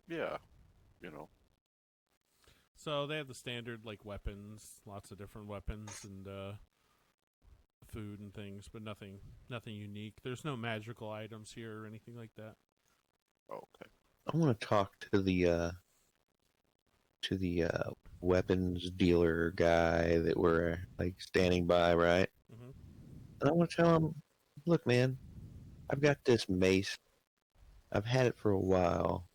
Yeah, you know.
So they have the standard like weapons, lots of different weapons and food and things, but nothing unique. There's no magical items here or anything like that.
Okay.
I want to talk to the weapons dealer guy that we're like standing by, right?
Mhm.
And I want to tell him, look, man, I've got this mace. I've had it for a while,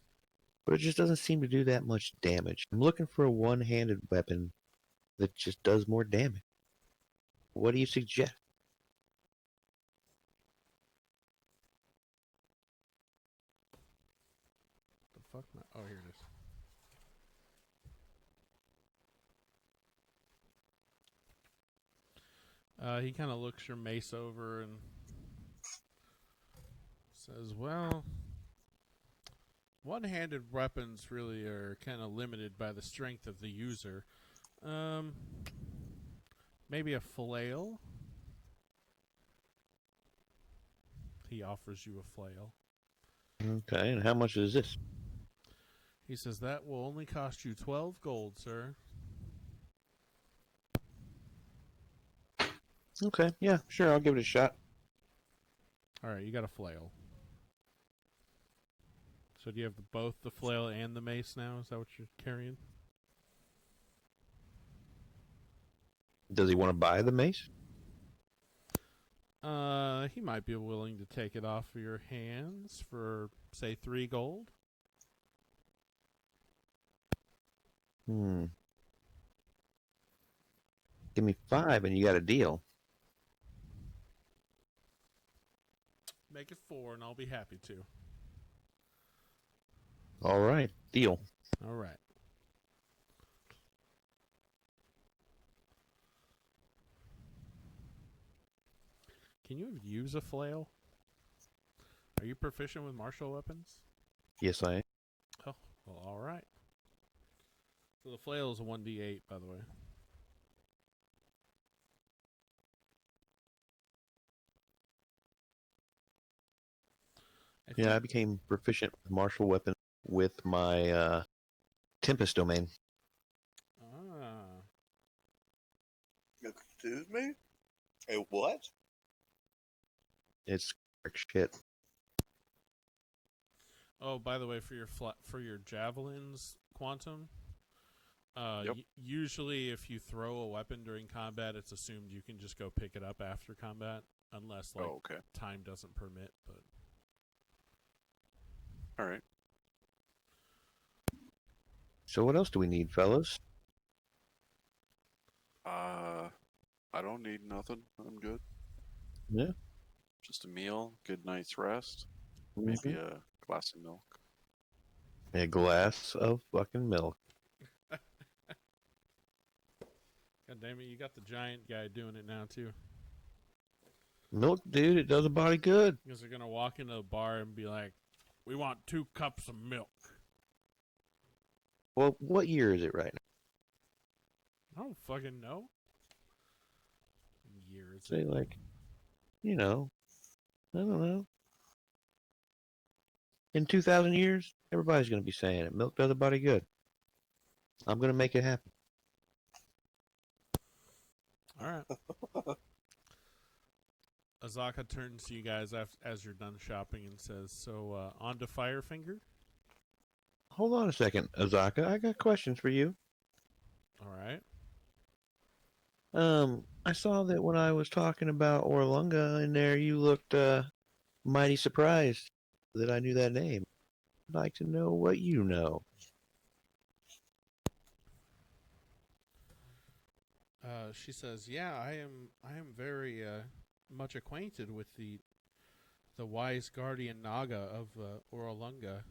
but it just doesn't seem to do that much damage. I'm looking for a one-handed weapon that just does more damage. What do you suggest?
The fuck? Oh, here it is. He kind of looks your mace over and says, "Well, one-handed weapons really are kind of limited by the strength of the user. Maybe a flail?" He offers you a flail.
Okay, and how much is this?
He says, "That will only cost you 12 gold, sir."
Okay, yeah, sure, I'll give it a shot.
All right, you got a flail. So do you have both the flail and the mace now? Is that what you're carrying?
Does he want to buy the mace?
He might be willing to take it off of your hands for, say, 3 gold.
Give me 5 and you got a deal.
Make it 4 and I'll be happy to.
All right, deal.
All right. Can you use a flail? Are you proficient with martial weapons?
Yes, I am.
Oh, well, all right. So the flail is a 1d8, by the way.
Yeah, I became proficient with martial weapon with my Tempest domain.
Ah.
Excuse me? A what?
It's shit.
Oh, by the way, for your javelins, Quantum,
Yep.
Usually, if you throw a weapon during combat, it's assumed you can just go pick it up after combat, unless like
Oh, okay.
time doesn't permit. But
All right.
So what else do we need, fellas?
I don't need nothing. I'm good.
Yeah.
Just a meal, good night's rest,
Mhm.
maybe a glass of milk.
A glass of fucking milk.
God damn it, you got the giant guy doing it now too.
Milk, dude, it does a body good.
Because they're gonna walk into the bar and be like, "We want 2 cups of milk."
Well, what year is it right now?
I don't fucking know. Years.
Say like, I don't know. In 2,000 years, everybody's going to be saying it. Milk does a body good. I'm going to make it happen.
All right. Azaka turns to you guys as you're done shopping and says, "So, on to Firefinger?"
Hold on a second, Azaka. I got questions for you.
All right.
I saw that when I was talking about Orlunga in there, you looked mighty surprised that I knew that name. I'd like to know what you know.
She says, "Yeah, I am very much acquainted with the wise guardian Naga of Orolunga.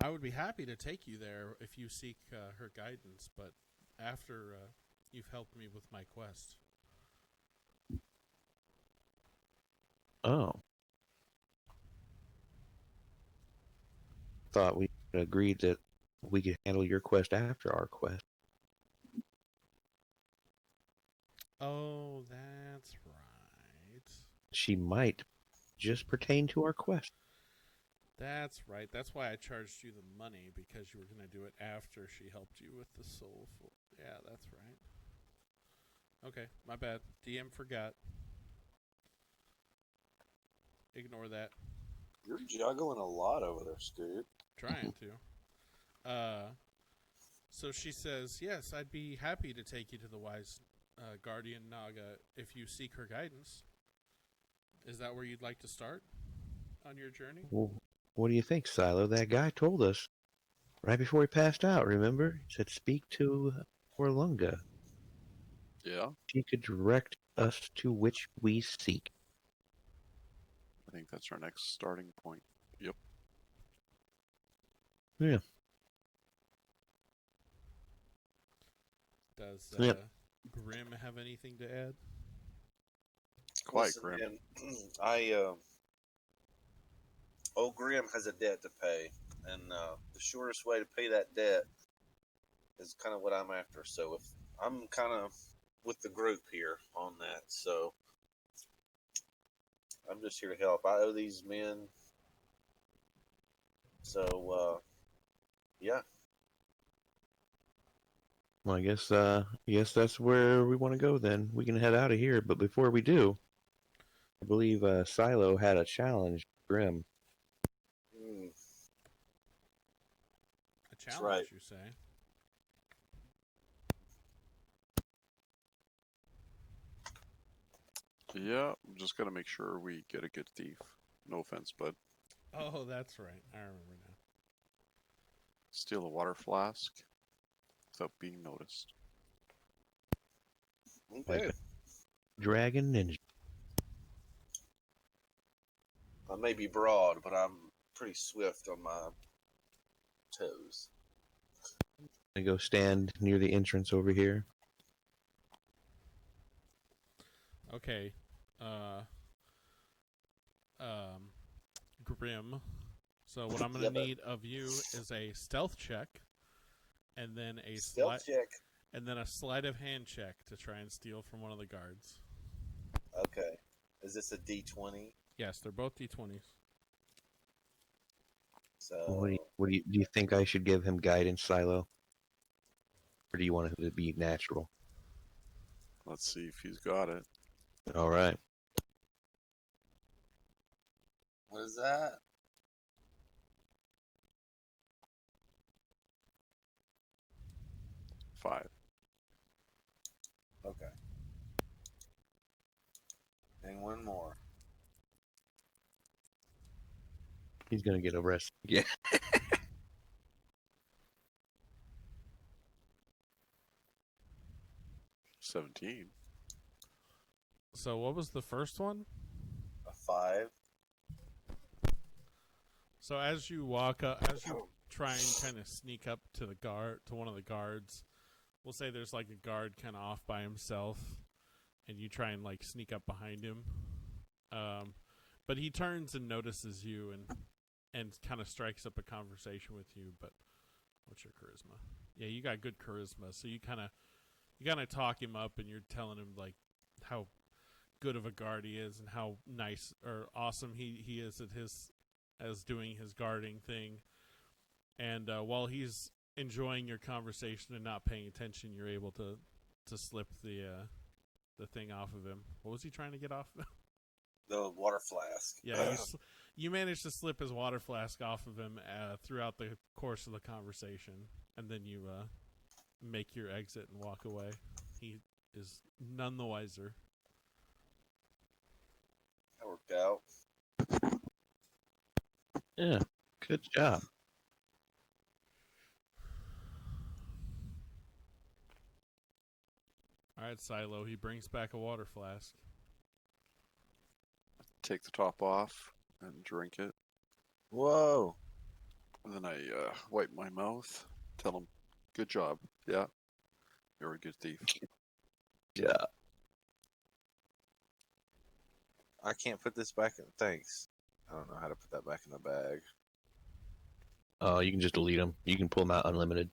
I would be happy to take you there if you seek her guidance, but after you've helped me with my quest."
Oh. Thought we agreed that we could handle your quest after our quest.
Oh, that's right.
She might just pertain to our quest.
That's right. That's why I charged you the money, because you were going to do it after she helped you with the soulful. Yeah, that's right. Okay, my bad. DM forgot. Ignore that.
You're juggling a lot over there, Scoot.
Trying to. So she says, "Yes, I'd be happy to take you to the wise guardian Naga if you seek her guidance. Is that where you'd like to start on your journey?"
Well, what do you think, Silo? That guy told us right before he passed out, remember? He said, speak to Orlunga.
Yeah,
She could direct us to which we seek.
I think that's our next starting point. Yep.
Yeah.
Does
Yep.
Grim have anything to add?
Quite
Listen,
grim.
man, old Grim has a debt to pay, and the shortest way to pay that debt is kind of what I'm after. So if I'm kind of with the group here on that, so I'm just here to help. I owe these men, so yeah.
Well, I guess that's where we want to go then. We can head out of here, but before we do, I believe Silo had a challenge, Grim.
Mm,
A challenge,
right.
you say?
Yeah, I'm just gonna make sure we get a good thief. No offense, bud.
Oh, that's right. I remember now.
Steal a water flask without being noticed.
okay.
Like Dragon Ninja.
I may be broad, but I'm pretty swift on my toes.
I go stand near the entrance over here.
Okay. Grim. So what I'm gonna
Yeah, bud.
need of you is a stealth check, and then a
Stealth check.
and then a sleight of hand check to try and steal from one of the guards.
Okay. Is this a D20?
Yes, they're both d20s.
So
Do you think I should give him guidance, Silo? Or do you want it to be natural?
Let's see if he's got it.
All right.
what is that?
5.
Okay. And one more.
He's gonna get arrested. Yeah.
17.
So what was the first one?
A 5.
So as you walk up, as you try and kind of sneak up to the guard, to one of the guards, we'll say there's like a guard kind of off by himself, and you try and like sneak up behind him. But he turns and notices you and kind of strikes up a conversation with you. But what's your charisma? Yeah, you got good charisma, so you kind of talk him up, and you're telling him like how good of a guard he is and how nice or awesome he is at his as doing his guarding thing. And while he's enjoying your conversation and not paying attention, you're able to slip the thing off of him. What was he trying to get off?
The water flask.
Yeah, you managed to slip his water flask off of him throughout the course of the conversation, and then you make your exit and walk away. He is none the wiser.
That worked out.
Yeah. Good job.
All right, Silo. He brings back a water flask.
Take the top off and drink it.
Whoa.
And then I wipe my mouth. Tell him, good job. Yeah. You're a good thief.
Yeah.
I can't put this back in. Thanks. I don't know how to put that back in the bag.
Oh, you can just delete them. You can pull them out unlimited.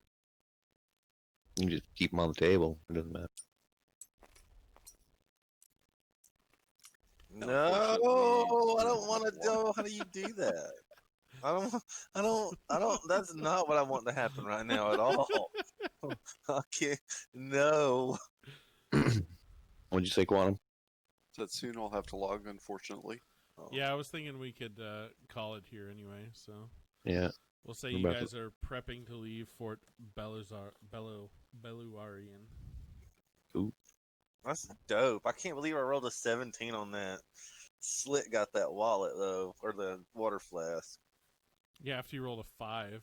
You can just keep them on the table. It doesn't matter.
No, I don't want to know. How do you do that? I don't. That's not what I want to happen right now at all. I can't. No.
What'd you say, Quantum?
That soon I'll have to log, unfortunately.
Oh.
Yeah, I was thinking we could call it here anyway. So
Yeah.
we'll say
We're
you
about to-
guys are prepping to leave Fort Beluarian.
That's dope. I can't believe I rolled a 17 on that. Slit got that wallet though, or the water flask.
Yeah, after you rolled a 5.